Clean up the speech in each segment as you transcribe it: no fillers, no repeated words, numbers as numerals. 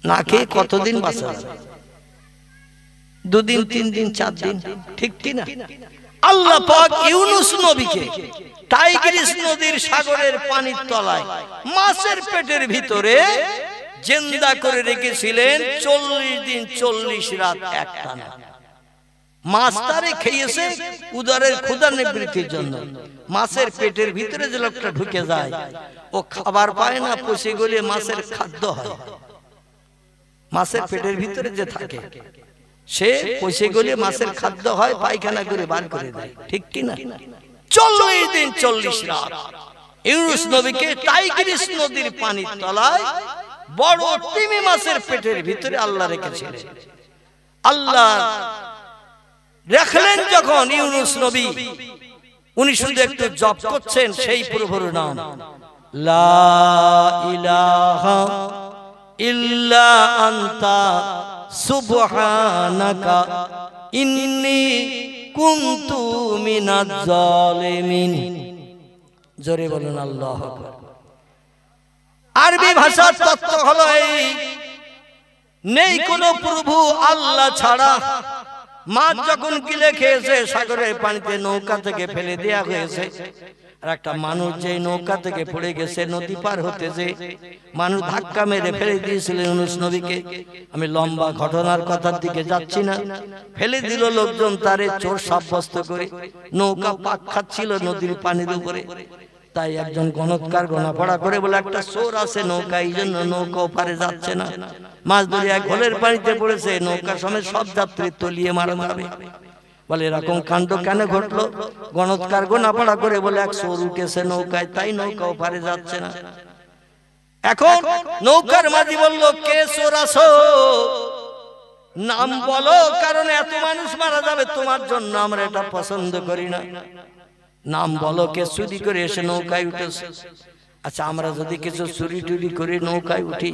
না খেয়ে কতদিন বাঁচা যাবে? 2 দিন 3 দিন 4 দিন, ঠিক কি না? আল্লাহ পাক ইউনূস নবীকে টাইগ্রিস নদীর সাগরের পানির তলায় মাছের পেটের ভিতরে জিন্দা করে রেখেছিলেন 40 দিন 40 রাত একটানা। মাছ তারে খেয়েছে উদরের ক্ষুধা নিবৃত্তির জন্য। মাছের পেটের ভিতরে যে লোকটা ঢুকে যায় ও খাবার পায় না, পচে গলে মাছের খাদ্য হয়। মাছের পেটের ভিতরে যে থাকে সে পচে গলে মাছের খাদ্য হয়, পায়খানা করে বার করে দেয়, ঠিক কি না? 40 দিন 40 রাত ইউনূস নবীকে টাইগ্রিস নদীর পানির তলায় বড় তিমি মাছের পেটের ভিতরে আল্লাহ রেখেছিলেন। আল্লাহ রাখলেন যখন ইউনূস নবী, উনি শুধু একটু জপ করছেন সেই প্রভুর নাম, লা ইলাহা ইল্লা আনতা সুবহানাকা ইন্নী কুনতু মিনাজ জালিমিন। জোরে বলুন আল্লাহু আকবার। আরবি ভাষার তত্ত্ব হলো এই, নেই কোনো প্রভু আল্লাহ ছাড়া। মাছ যখন গিলে খেয়েছে সাগরের পানিতে নৌকা থেকে ফেলে দেয়া হয়েছে, আর একটা মানুষ যে নৌকা থেকে পড়ে গেছে নদী পার হতে, যে মানুষ ধাক্কা মেরে ফেলে দিয়েছিলেন ইউনূস নবীকে। আমি লম্বা ঘটনার কথার দিকে যাচ্ছি না। ফেলে দিল লোকজন তারে চোর সাব্যস্ত করে। নৌকা পাক খাচ্ছিল নদীর পানির উপরে। তাই একজন গণৎকার গোনাপড়া করে বলে, একটা চোর আছে নৌকা, এই জন্য নৌকা ওপারে যাচ্ছে না। মাছ ধরে এক ঘোলের পানিতে পড়েছে, নৌকা সমেত সব যাত্রী তলিয়ে মারা যাবে। বলে এরকম কাণ্ড কেন ঘটলো? গণৎকার গোনাপড়া করে বলে, এক চোর উঠেছে নৌকায়, তাই নৌকা ওপারে যাচ্ছে না। এখন নৌকার মাঝি বলল, কে চোর আছো? নাম বলো, কারণ এত মানুষ মারা যাবে তোমার জন্য, আমরা এটা পছন্দ করি না। নাম বলো, কে চুরি করে এসে নৌকায় উঠেছে। আচ্ছা, আমরা যদি কিছু চুরি টুরি করে নৌকায় উঠি,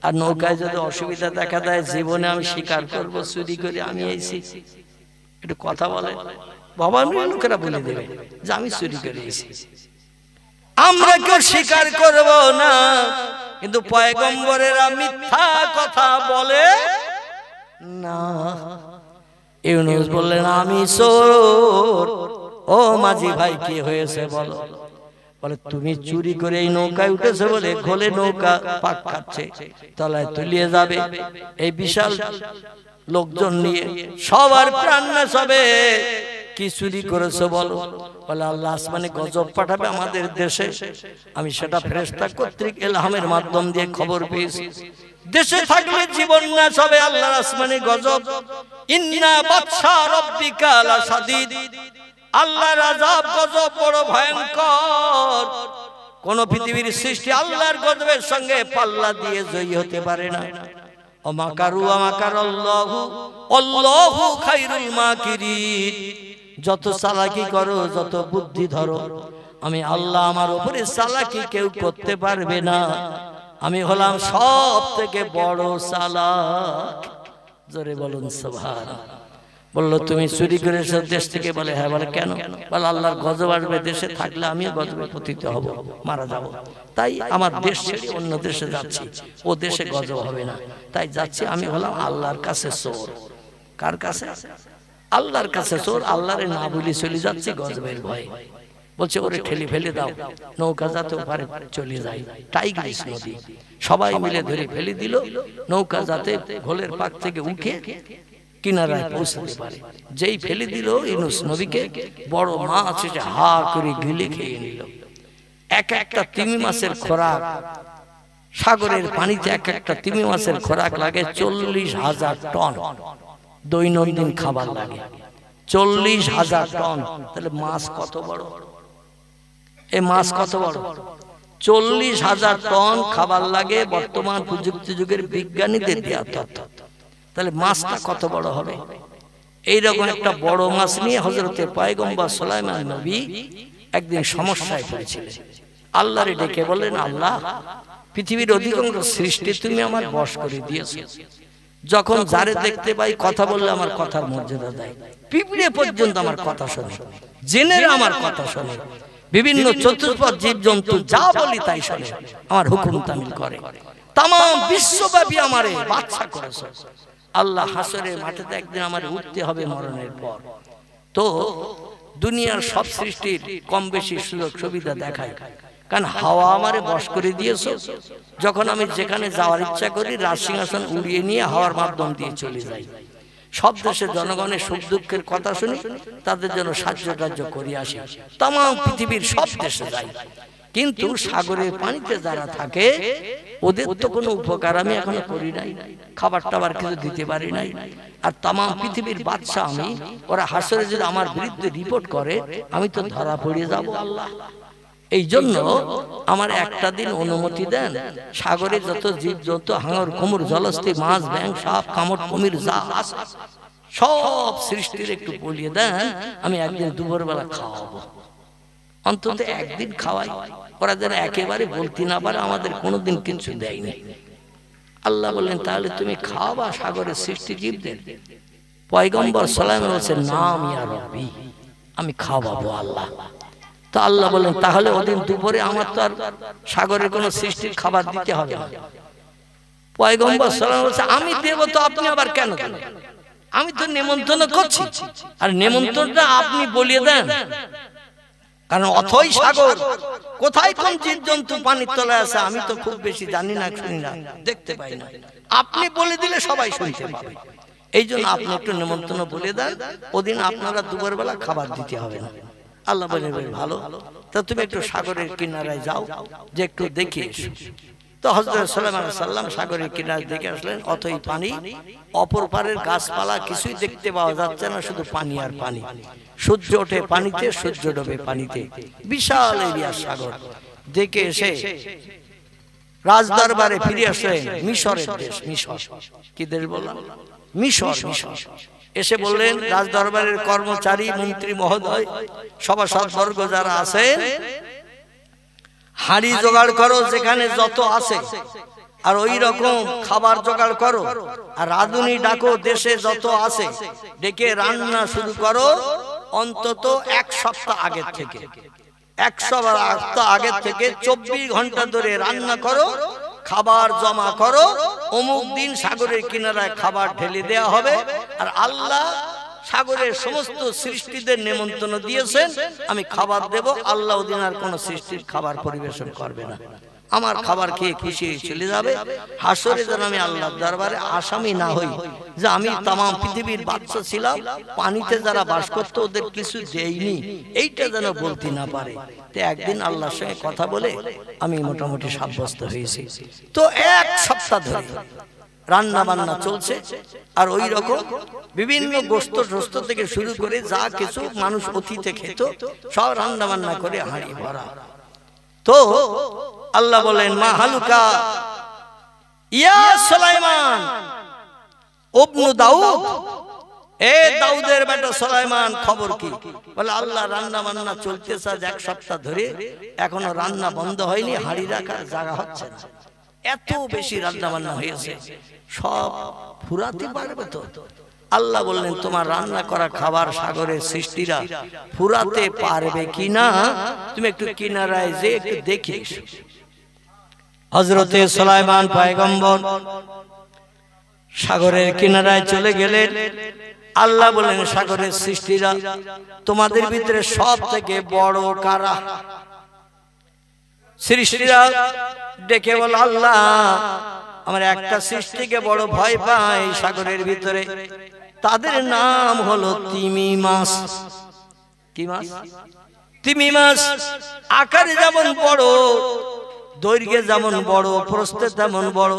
আর নৌকায় যদি অসুবিধা দেখা দেয়, জীবনে আমি স্বীকার করবো চুরি করে আমি এসেছি, একটু কথা বলে বাবা, লোকেরা বলে দেবে যে আমি চুরি করে এসেছি। আমরা কেউ স্বীকার করব না, কিন্তু পয়গম্বরেরা মিথ্যা কথা বলে না। ইউনূস বললেন, আমি চোর। ও মাঝি ভাই, কি হয়েছে বলো? বলে, তুমি চুরি করে এই নৌকায় উঠেছো বলে ঘোলে নৌকা পাক খাচ্ছে, তলায় তলিয়ে যাবে। এই বিশাল লোকজন নিয়ে সবার প্রাণ নাশ হবে। কি চুরি করেছো বলো? বলে, আল্লাহ আসমানে গজব পাঠাবে আমাদের দেশে, আমি সেটা ফেরেশতা কর্তৃক ইলহামের মাধ্যম দিয়ে খবর পেয়েছি। দেশে থাকলে জীবন নাশ হবে, আল্লাহর আসমানে গজব। ইন্না বাতশা রাব্বিকা লাশাদীদ, আল্লাহর আযাব গজব বড় ভয়ঙ্কর। কোন পৃথিবীর সৃষ্টি আল্লাহর গজবের সঙ্গে পাল্লা দিয়ে জয়ী হতে পারে না। ওমাকারু আমাকারাল্লাহু আল্লাহু খায়রুল মাকিরিন। যত চালাকি করো, যত বুদ্ধি ধরো, আমি আল্লাহ আমার উপরে চালাকি কেউ করতে পারবে না। আমি হলাম সব থেকে বড় চালাক। জোরে বলুন সুবহানাল্লাহ। বললো, তুমি চুরি করেছো দেশ থেকে? বলে, হ্যাঁ। বলে, কেন? বলে, আল্লাহর গজব আসবে, দেশে থাকলে আমিও গজবে পতিত হব, মারা যাব। তাই আমার দেশ ছেড়ে অন্য দেশে যাচ্ছি, ও দেশে গজব হবে না, তাই যাচ্ছি। আমি হলাম আল্লাহর কাছে চোর। কার কাছে? আল্লাহর কাছে চোর। আল্লাহরে না বলি চলে যাচ্ছি গজবের ভয়ে। বলছে, ওরে ঠেলে ফেলে দাও, নৌকা যাতে ওপারে চলে যায়। টাইগ্রিস নদী সবাই মিলে ধরে ফেলে দিল, নৌকা যাতে ঘোলের পাক থেকে উঠে কিনারায় পৌঁছতে পারে। যেই ফেলে দিল ইউনূস নবীকে, বড় মাছ এসে হা করে গিলে খেয়ে নিল। এক একটা তিমি মাছের খোরাক, সাগরের পানিতে এক একটা তিমি মাছের খোরাক লাগে 40,000 টন দৈনন্দিন খাবার লাগে। 40,000 টন। তাহলে মাছ কত বড়? এই মাছ কত বড়? 40,000 টন খাবার লাগে বর্তমান প্রযুক্তি যুগের বিজ্ঞানীদের দেয়া তথ্য। তাহলে মাছটা কত বড় হবে? এইরকম একটা বড় মাছ নিয়ে হযরতে পয়গম্বর সুলাইমান নবী একদিন সমস্যায় পড়েছিলেন। আল্লাহরে ডেকে বললেন, আল্লাহ, পৃথিবীর অধিকাংশ সৃষ্টি তুমি আমার বশ করে দিয়েছো। যখন যারে দেখতে পাই কথা বললে আমার কথার মর্যাদা দেয়। পিঁপড়ে পর্যন্ত আমার কথা শোনে, জেনেরা আমার কথা শোনে, বিভিন্ন চতুষ্পদ জীবজন্তু যা বলি তাই শোনে, আমার হুকুম তামিল করে। তাম বিশ্বব্যাপী আমারে বাদশা করেছো। আল্লাহ হাসরের মাঠেতে একদিন আমারে উঠতে হবে মরণের পর। তো দুনিয়ার সব সৃষ্টির কম বেশি সুযোগ সুবিধা দেখায়, কারণ হাওয়া আমারে বশ করে দিয়েছো। যখন আমি যেখানে যাওয়ার ইচ্ছা করি রাজ সিংহাসন উড়িয়ে নিয়ে হাওয়ার মাধ্যম দিয়ে চলে যাই। সব দেশের জনগণের সুখ দুঃখের কথা শুনি, তাদের জন্য সাহায্য টাহ্য করে আসি, তাম পৃথিবীর সব দেশে যাই। কিন্তু সাগরের পানিতে যারা থাকে ওদের তো কোনো উপকার আমি এখনো করি নাই, খাবার টাবার কিছু দিতে পারি নাই। আর তাম পৃথিবীর বাদশা আমি, ওরা হাসরে যদি আমার বিরুদ্ধে রিপোর্ট করে আমি তো ধরা পড়ে যাব আল্লাহ। এই জন্য আমার একটা দিন অনুমতি দেন, সাগরে যত জীব যত হাঙর কুমির জলস্থি মাছ ব্যাং সাপ কামড় কুমির যা আছে সব সৃষ্টির একটু বলিয়ে দেন, আমি একদিন দুপুরবেলা খাওয়াবো, অন্তত একদিন খাওয়াই। ওরা যেন একেবারে বলতে না পারে আমাদের কোনোদিন কিছু দেয়নি। আল্লাহ বললেন তাহলে তুমি খাওয়াবা সাগরের সৃষ্টি জীবদের? পয়গম্বর সালাম বলছে নাম ইয়া রব্বি, আমি খাওয়াবো আল্লাহ। তো আল্লাহ বললেন তাহলে ওদিন দুপুরে আমার তো আর সাগরের কোন সৃষ্টির খাবার দিতে হবে না। পয়গম্বর সালাম বলছে আমি দেব তো আপনি আবার কেন দেন? আমি তো নেমন্তন্ন করছি, আর নেমন্তন্নটা আপনি বলিয়ে দেন, কারণ অথই সাগর কোথায় কোন জীব জন্তু পানির তলায় আছে আমি তো খুব বেশি জানি না, শুনি না, দেখতে পাই না। আপনি বলে দিলে সবাই শুনতে পাবে। এই জন্য আপনি একটু নেমন্তন্ন বলে দেন, ওদিন আপনারা দুপুরবেলা খাবার দিতে হবে না। আল্লাহ বলে ভালো, তা তুমি একটু সাগরের কিনারায় যাও, যে একটু দেখে এসো। তো হযরত সুলাইমান আলাইহিস সালাম সাগরের কিনারে দেখে আসলেন, অথই পানি, অপর পারের গাছপালা কিছুই দেখতে পাওয়া যাচ্ছে না, শুধু পানি আর পানি। সূর্য ওঠে পানিতে, সূর্য ডোবে পানিতে, বিশাল এরিয়া সাগর। দেখে এসে রাজদরবারে ফিরে আসলেন, মিশরের দেশ, মিশর। কি দেশ বললাম? মিশর। মিশর এসে বললেন রাজদরবারের কর্মচারী মন্ত্রী মহোদয় সভাসদবর্গ যারা আছেন, হাড়ি জোগাড় করো যেখানে যত আছে, আর ওই রকম খাবার জোগাড় করো, আর রাঁধুনি ডাকো দেশে যত আছে, ডেকে রান্না শুরু করো অন্তত 1 সপ্তাহ আগের থেকে। 1 সপ্তাহ আগের থেকে 24 ঘন্টা ধরে রান্না করো, খাবার জমা করো, অমুক দিন সাগরের কিনারায় খাবার ঢেলে দেয়া হবে। আর আল্লাহ সাগরের সমস্ত সৃষ্টিদের নেমন্তন্ন দিয়েছেন, আমি খাবার দেব, আল্লাহ ওদিন আর কোন সৃষ্টির খাবার পরিবেশন করবে না, আমার খাবার খেয়ে খুশি হয়ে চলে যাবে। হাসরে যেন আমি আল্লাহর দরবারে আসামি না হই যে আমি তাম পৃথিবীর বাদশা ছিলাম, পানিতে যারা বাস করতো ওদের কিছু দেইনি, এইটা যেন বলতে না পারে। তো একদিন আল্লাহর সঙ্গে কথা বলে আমি মোটামুটি সাব্যস্ত হয়েছি। তো 1 সপ্তাহ ধরে রান্না বান্না চলছে, আর ওই রকম বিভিন্ন গোস্ত টোস্ত থেকে শুরু করে যা কিছু মানুষ অতীতে খেত সব রান্না বান্না করে হাঁড়ি ভরা। তো আল্লাহ বলেন মা হালুকা ইয়া সুলাইমান ইবনে দাউদ, এ দাউদের বেটা সুলাইমান খবর কি? বলে আল্লাহ রান্না বান্না চলতেছে 1 সপ্তাহ ধরে, এখনো রান্না বন্ধ হয়নি, হাঁড়ি রাখার জায়গা হচ্ছে না, এত বেশি রান্না বান্না হয়েছে, সব ফুরাতে পারবে তো? আল্লাহ বললেন তোমার রান্না করা খাবার সাগরের সৃষ্টিরা ফুরাতে পারবে কিনা, তুমি একটু কিনারায় যে একটু দেখে এসো। হযরতে সুলাইমান পয়গম্বর সাগরের কিনারায় চলে গেলেন। আল্লাহ বলেন সাগরের সৃষ্টিরা তোমাদের ভিতরে সব থেকে বড় কারা? সৃষ্টিরা ডেকে বল আল্লাহ আমার একটা সৃষ্টিকে বড় ভয় পায় সাগরের ভিতরে, তাদের নাম হলো তিমি মাছ। কি মাছ? তিমি মাছ। আকারে যেমন বড়, দৈর্ঘ্যে যেমন বড়, প্রস্থে তেমন বড়,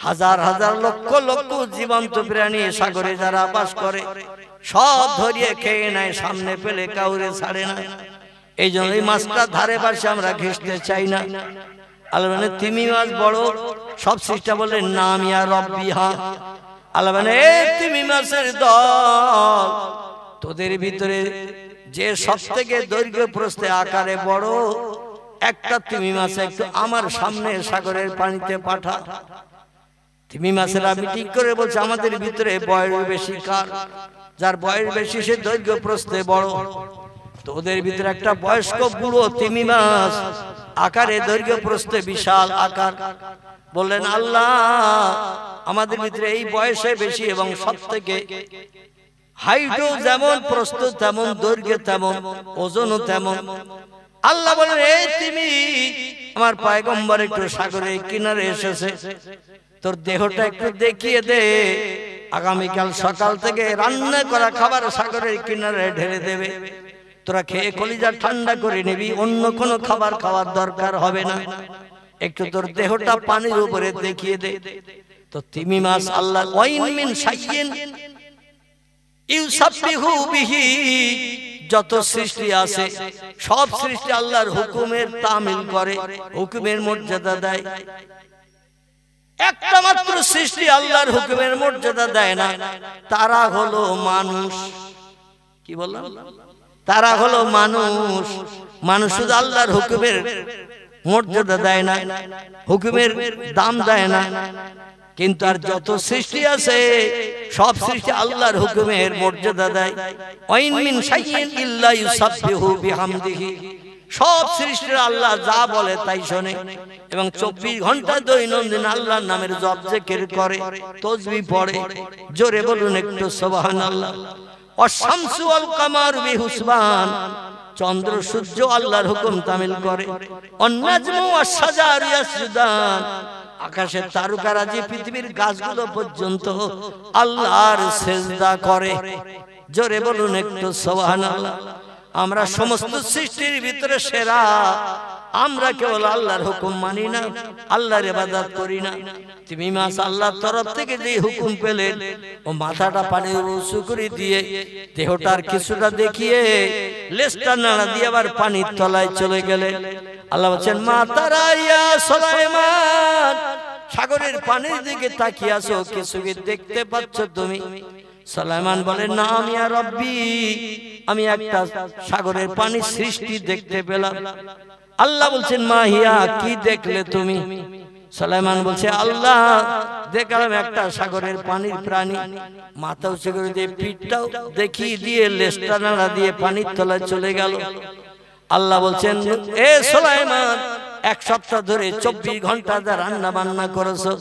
হাজার হাজার লক্ষ লক্ষ জীবন্ত প্রাণী সাগরে যারা বাস করে সব ধরিয়ে খেয়ে নেয়, সামনে পেলে কাউরে ছাড়ে না। এই জন্য এই মাছটা ধারে পাশে আমরা ঘেঁষতে চাই না। আল্লাহ মানে তিমি মাছ বড়, সব সৃষ্টি বললেন নাম ইয়া রব্বিহা। আল্লাহ মানে তিমি মাছের দল, তোদের ভিতরে যে সব থেকে দৈর্ঘ্য প্রস্থে আকারে বড় একটা তিমি মাছ একটু আমার সামনে সাগরের পানিতে পাঠা। তিমি মাছেরা মিটিং করে বলছে আমাদের ভিতরে বয়স বেশি কার? যার বয়স বেশি সে দৈর্ঘ্য প্রস্থে বড়। তো ওদের ভিতরে একটা বয়স্ক বুড়ো তিমি মাছ, আকারে দৈর্ঘ্য প্রস্থে বিশাল আকার। বললেন আল্লাহ, আমাদের ভিতরে এই বয়সে বেশি এবং সব থেকে হাইটও যেমন, প্রস্থ তেমন, দৈর্ঘ্য তেমন, ওজনও তেমন। আল্লাহ বলেন, এই তিমি, আমার পয়গম্বর একটু সাগরের কিনারে এসেছে, তোর দেহটা একটু দেখিয়ে দে, আগামীকাল সকাল থেকে রান্না করা খাবার সাগরের কিনারে ঢেলে দেবে, তোরা খেয়ে কলিজা ঠান্ডা করে নিবি, অন্য কোনো খাবার খাওয়ার দরকার হবে না, একটু তোর দেহটা পানির উপরে দেখিয়ে দে। তো তিমি মাছ আল্লাহ, ওয়াইন মিন শাইইন ইউসাব্বিহু বিহি, যত সৃষ্টি আছে সব সৃষ্টি আল্লাহর হুকুমের তামিল করে, হুকুমের মর্যাদা দেয়। একটা মাত্র সৃষ্টি আল্লাহর হুকুমের মর্যাদা দেয় না, তারা হলো মানুষ। কি বললাম? তারা হলো মানুষ। মানুষ শুধু আল্লাহর হুকুমের মর্যাদা দেয় না, হুকুমের দাম দেয় না, কিন্তু আর যত সৃষ্টি আছে সব সৃষ্টি আল্লাহর হুকুমের মর্যাদা দেয়। ওয়াইন মিন শাইইন ইল্লা ইউসাব্বিহু বিহামদিহি, সব সৃষ্টি আল্লাহ যা বলে তাই শোনে এবং 24 ঘন্টা দৈনন্দিন আল্লাহর নামের জপ জিকির করে, তাসবিহ পড়ে। জোরে বলুন একটু সুবহানাল্লাহ। ওয়াশ-শামসু ওয়াল কামারু বিহুসবান, চন্দ্র সূর্য আল্লাহর হুকুম তামিল করে। ওয়ান-নাজমু ওয়াশ-শাজারু ইয়াসজুদান, আকাশের তারকারাজি পৃথিবীর গাছগুলো পর্যন্ত আল্লাহর সিজদা করে। জোরে বলুন একটু সুবহানাল্লাহ। আমরা সমস্ত সৃষ্টির ভিতরে সেরা, আমরা কেবল আল্লাহর হুকুম মানি না, আল্লাহর ইবাদত করি না। তিমি মাছ আল্লাহর তরফ থেকে যে হুকুম পেলেন, ও মাথাটা পানির উঁচু করে দিয়ে দেহটার কিছুটা দেখিয়ে লেজটা নাড়া দিয়ে আবার পানির তলায় চলে গেলেন। আল্লাহ বলছেন, মাতারা ইয়া সুলাইমান, সাগরের পানির দিকে তাকিয়ে আছো, কিছু কি দেখতে পাচ্ছ তুমি? সুলাইমান বলেন, না ইয়া রব্বি, আমি একটা সাগরের পানির সৃষ্টি দেখতে পেলাম। আল্লাহ বলছেন, মা হিয়া, কি দেখলে তুমি? সুলাইমান বলছে, আল্লাহ দেখলাম একটা সাগরের পানির প্রাণী, মাথা উঁচু করে দিয়ে পিঠটাও দেখিয়ে দিয়ে লেজটা নাড়া দিয়ে পানির তলায় চলে গেল। আল্লাহ বলছেন, এ সুলাইমান, এক সপ্তাহ ধরে 24 ঘন্টা যা রান্না বান্না করেছো,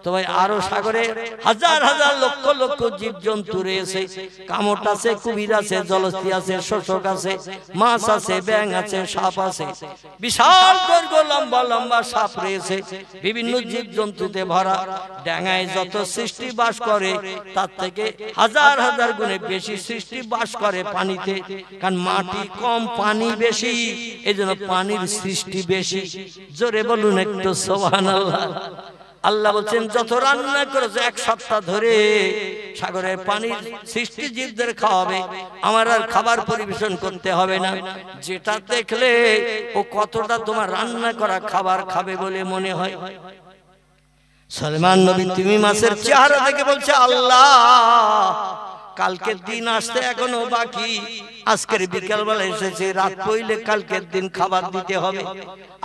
তোমায় আরো সাগরে হাজার হাজার লক্ষ লক্ষ জীব জন্তু রয়েছে, কামট আছে, কুমির আছে, জলস্থি আছে, শোষক আছে, মাছ আছে, ব্যাঙ আছে, সাপ আছে, বিশাল দৈর্ঘ্য লম্বা লম্বা সাপ রয়েছে, বিভিন্ন জীব জন্তুতে ভরা। ডাঙায় যত সৃষ্টি বাস করে তার থেকে হাজার হাজার গুণে বেশি সৃষ্টি বাস করে পানিতে, কারণ মাটি কম, পানি বেশি, এজন্য পানির সৃষ্টি বেশি। জোরে বলুন একটু সুবহানাল্লাহ। আল্লাহ বলছেন, যত রান্না করেছে এক সপ্তাহ ধরে সাগরের পানির সৃষ্টি জীবদের খাওয়াবে, আমার আর খাবার পরিবেশন করতে হবে না। যেটা দেখলে ও কতটা তোমার রান্না করা খাবার খাবে বলে মনে হয়। সুলাইমান নবী তিমি মাছের চেহারা দেখে বলছে, আল্লাহ, কালকের দিন আসতে এখনো বাকি, আজকের বিকালবেলা এসেছে, রাত পইলে কালকের দিন খাবার দিতে হবে।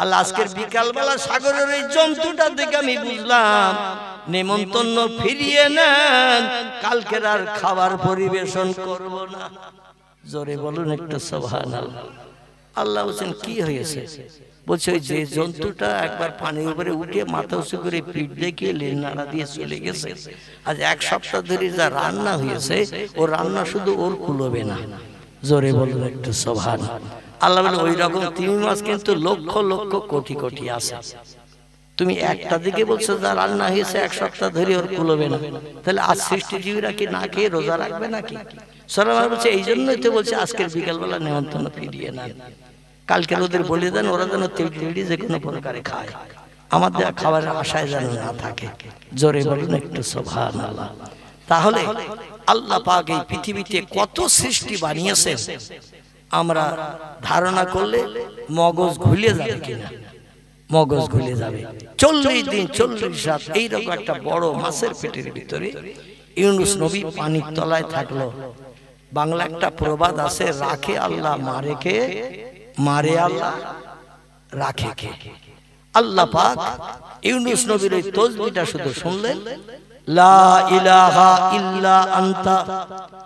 আল্লাহ, আজকের বিকালবেলা সাগরের এই জন্তুটা দেখে আমি বুঝলাম নেমন্তন্ন ফিরিয়ে নেন, কালকের আর খাবার পরিবেশন করব না। জোরে বলুন একটু সুবহানাল্লাহ। আল্লাহ বলছেন, কি হয়েছে? বলছে, ওই যে জন্তুটা একবার পানির উপরে উঠে মাথা উঁচু করে পিঠ দেখিয়ে লেজ নাড়া দিয়ে চলে গেছে, আজ এক সপ্তাহ ধরে যা রান্না হয়েছে, ও রান্না শুধু ওর কুলোবে না। জোরে বলুন একটু সুবহানাল্লাহ। আল্লাহ বলে, ওই রকম তিমি মাছ কিন্তু লক্ষ লক্ষ কোটি কোটি আছে। তুমি একটা দিকে বলছো যা রান্না হয়েছে এক সপ্তাহ ধরে ওর কুলোবে না, তাহলে আজ সৃষ্টিজীবীরা কি না খেয়ে রোজা রাখবে নাকি? সুলাইমান বলছে, এই জন্যই তো বলছে আজকের বিকালবেলা নেমন্তন্ন ফিরিয়ে নেন, কালকে ওদের বলে দেন, ওরা যেন তেড়ি যে কোনো প্রকারে খায়, আমাদের খাবারের আশায় যেন না থাকে। জোরে বলুন একটু সুবহানাল্লাহ। তাহলে আল্লাহ পাক এই পৃথিবীতে কত সৃষ্টি বানিয়েছেন, আমরা ধারণা করলে মগজ ঘুরে যাবে কিনা, মগজ ঘুরে যাবে। 40 দিন 40 রাত এইরকম একটা বড় মাছের পেটের ভিতরে ইউনুস নবী পানির তলায় থাকলো। বাংলা একটা প্রবাদ আছে, রাখে আল্লাহ মারে কে, মারে আল্লাহ রাখে কে। আল্লাহ পাক ইউনুস নবীর এই তাসবিহটা শুধু শুনলেন, লা ইলাহা ইল্লা আনতা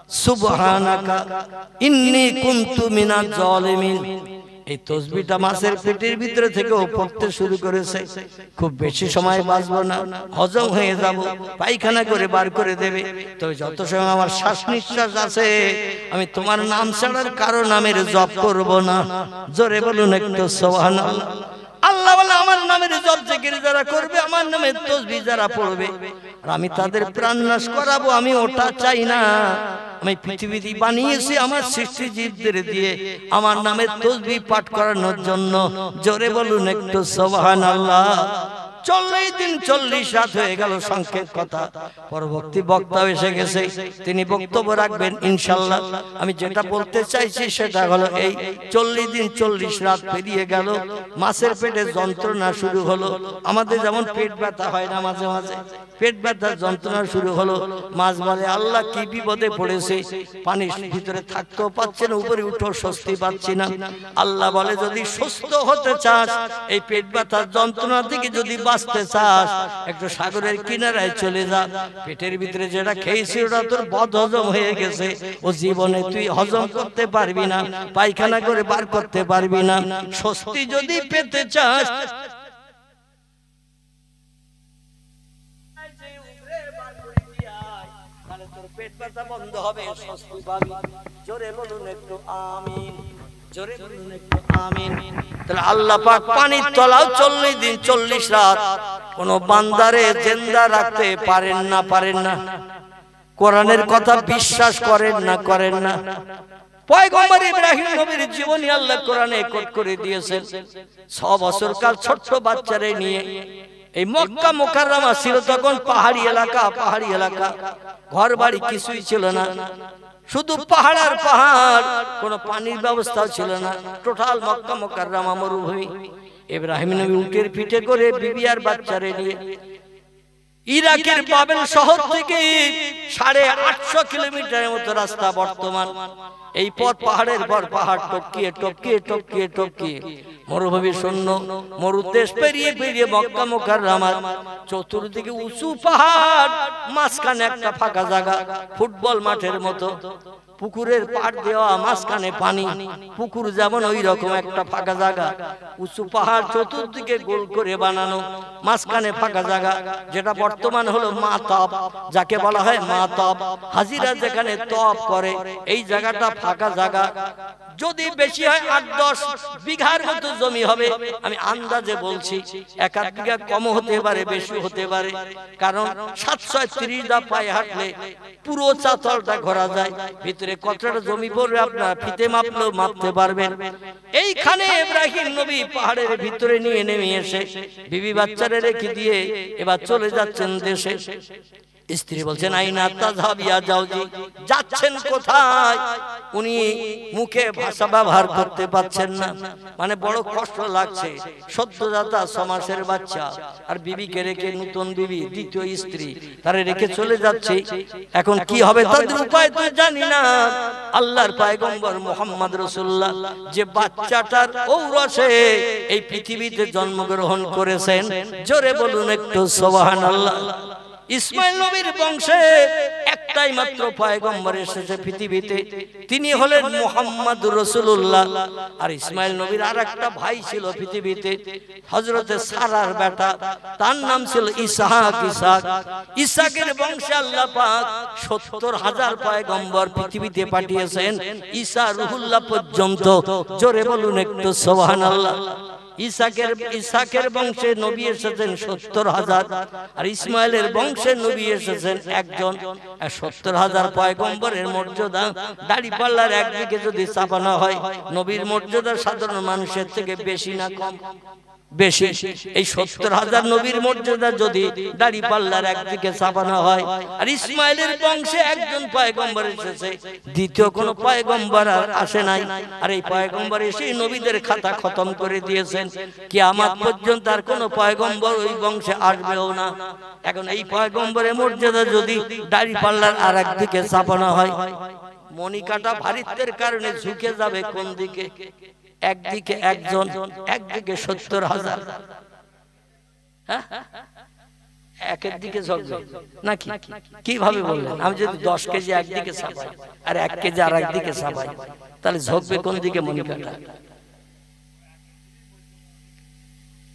সুবহানাকা ইন্নী কুনতু মিনাজ জালিমিন। এই তাসবিহটা মাছের পেটের ভিতরে থেকে পড়তে শুরু করেছে। খুব বেশি সময় বাঁচবো না, হজম হয়ে যাব, পায়খানা করে বার করে দেবে। তবে যত সময় আমার শ্বাস নিঃশ্বাস আছে আমি তোমার নাম ছাড়ার কারো নামের জপ করব না। জোরে বলুন একটু সুবহানাল্লাহ। আল্লাহ বলে আমার নামের জপ জিকির যারা করবে, আমার নামের তাসবিহ যারা পড়বে, আর আমি তাদের প্রাণ নাশ করাবো, আমি ওটা চাই না। আমি পৃথিবীতে বানিয়েছি আমার সৃষ্টি জীবদের দিয়ে আমার নামের তাসবিহ পাঠ করানোর জন্য। জোরে বলুন একটু সুবহানাল্লাহ। 40 দিন 40 রাত হয়ে গেল, সংক্ষেপ কথা। পরবর্তী বক্তা এসে গেছে, তিনি বক্তব্য রাখবেন ইনশাআল্লাহ। আমি যেটা বলতে চাইছি সেটা হলো এই 40 দিন 40 রাত পেরিয়ে গেল, মাছের পেটে যন্ত্রণা শুরু হলো। আমাদের যেমন পেট ব্যথা হয় না মাঝে মাঝে, পেট ব্যথার যন্ত্রণা শুরু হলো। মাছ বলে আল্লাহ কি বিপদে পড়েছে, পানির ভিতরে থাকতেও পাচ্ছে না, উপরে উঠো স্বস্তি পাচ্ছি না। আল্লাহ বলে যদি সুস্থ হতে চাস, এই পেট ব্যথার যন্ত্রণা থেকে যদি বাঁচতে চাস, একটু সাগরের কিনারায় চলে যা। পেটের ভিতরে যেটা খেয়েছি ওটা তোর বদ হজম হয়ে গেছে, ও জীবনে তুই হজম করতে পারবি না, পায়খানা করে বার করতে পারবি না। স্বস্তি যদি পেতে চাস, পেট ব্যথা বন্ধ হবে, স্বস্তি পাবি। জোরে বলুন একটু আমিন, জোরে বলুন একটু আমিন। তাহলে আল্লাহ পাক পানির তলাও 40 দিন 40 রাত কোন বান্দারে জিন্দা রাখতে পারেন না, পারেন না। কোরআনের কথা বিশ্বাস করেন না, করেন না। পয়গম্বর ইব্রাহিম নবীর জীবনী আল্লাহ কোরআনে কোট করে দিয়েছেন। 6 বছর কাল ছোট্ট বাচ্চারে নিয়ে এই মক্কা মুকাররমা ছিল তখন পাহাড়ি এলাকা, পাহাড়ি এলাকা, ঘর বাড়ি কিছুই ছিল না, শুধু পাহাড় আর পাহাড়, কোনো পানির ব্যবস্থা ছিল না। টোটাল মক্কা মুকাররমা মরুভূমি। ইব্রাহিম নবী উটের পিঠে করে বিবি আর বাচ্চারে নিয়ে ইরাকের বাবেল শহর থেকে 850 কিলোমিটারের মতো রাস্তা বর্তমান। এই পথ পাহাড়ের পর পাহাড় টপকিয়ে টপকিয়ে টপকিয়ে টপকিয়ে মরুভূমি শূন্য মরুদেশ পেরিয়ে পেরিয়ে মক্কা মুকাররমার চতুর্দিকে উঁচু পাহাড়, মাঝখানে একটা ফাঁকা জায়গা, ফুটবল মাঠের মতো, পুকুরের পাড় দেওয়া, মাঝখানে পানি, পুকুর যেমন ওই রকম একটা ফাঁকা জায়গা, উঁচু পাহাড় চতুর্দিকে গোল করে বানানো, মাঝখানে ফাঁকা জায়গা, যেটা বর্তমান হলো মাতাব, যাকে বলা হয় মাতাব। হাজিরা যেখানে তপ করে, এই জায়গাটা ফাঁকা জায়গা। যদি বেশি হয় 8-10 বিঘার মতো জমি হবে, আমি আন্দাজে বলছি। 1-8 বিঘা কম হতে পারে, বেশি হতে পারে, কারণ 730 দা পায়ে হাঁটলে পুরো চাতলটা ঘোরা যায়। ভিতরে কতটা জমি পড়বে আপনারা ফিতে মাপলেও মাপতে পারবেন। এইখানে ইব্রাহিম নবী পাহাড়ের ভিতরে নিয়ে নেমে এসে বিবি বাচ্চারে রেখে দিয়ে এবার চলে যাচ্ছেন দেশে। স্ত্রী বলছেন আইনা তাযহাবিয়া জাওজি, যাচ্ছেন কোথায়? উনি মুখে ভাষা ব্যবহার করতে পারছেন না, মানে বড় কষ্ট লাগছে। সদ্যজাতা 6 মাসের বাচ্চা, আর বিবিকে রেখে, নতুন বিবি, দ্বিতীয় স্ত্রী, তারে রেখে চলে যাচ্ছে। এখন কি হবে তাদের উপায় তো জানি না। আল্লাহর পয়গম্বর মুহাম্মদ রাসূলুল্লাহ যে বাচ্চাটার ঔরসে এই পৃথিবীতে জন্মগ্রহণ করেছেন, জোরে বলুন একটু সুবহানাল্লাহ। ইসমাইল নবীর বংশে একটাই মাত্র পয়গম্বর এসেছে পৃথিবীতে, তিনি হলেন মুহাম্মদুর রাসূলুল্লাহ। আর ইসমাইল নবীর আরেকটা ভাই ছিল পৃথিবীতে, হযরতে সারার বেটা, তার নাম ছিল ইসহাক। ইসহাকের বংশে আল্লাহ পাক 70,000 পয়গম্বর পৃথিবীতে পাঠিয়েছেন, ঈসা রুহুল্লাহ পর্যন্ত। জোরে বলুন একটু সুবহানাল্লাহ। ইসহাকের বংশে নবী এসেছেন 70,000, আর ইসমাইলের বংশে নবী এসেছেন একজন। 70,000 পয়গম্বরের মর্যাদা দাড়ি পাল্লার একদিকে যদি চাপানো হয়, নবীর মর্যাদা সাধারণ মানুষের থেকে বেশি না কম? বেশি। এই 70,000 নবীর মর্যাদা যদি দাড়ি পাল্লার একদিকে চাপানো হয়, আর ইসমাইলের বংশে একজন পয়গম্বর এসেছে, দ্বিতীয় কোন পয়গম্বর আর আসে নাই। আর এই পয়গম্বর এসে নবীদের খাতা খতম করে দিয়েছেন, কিয়ামত পর্যন্ত আর কোন পয়গম্বর ওই বংশে আসবেও না। এখন এই পয়গম্বরের মর্যাদা যদি দাড়ি পাল্লার আর একদিকে চাপানো হয়, মণিকাটা ভারিত্বের কারণে ঝুঁকে যাবে কোন দিকে? একদিকে একজন, একদিকে 70,000। একের দিকে ঝুঁকবে নাকি? কিভাবে বললেন? আমি যদি 10 কেজি একদিকে চাপাই আর 1 কেজি আর একদিকে চাপাই, তাহলে ঝুঁকবে কোন দিকে মনিকাটা?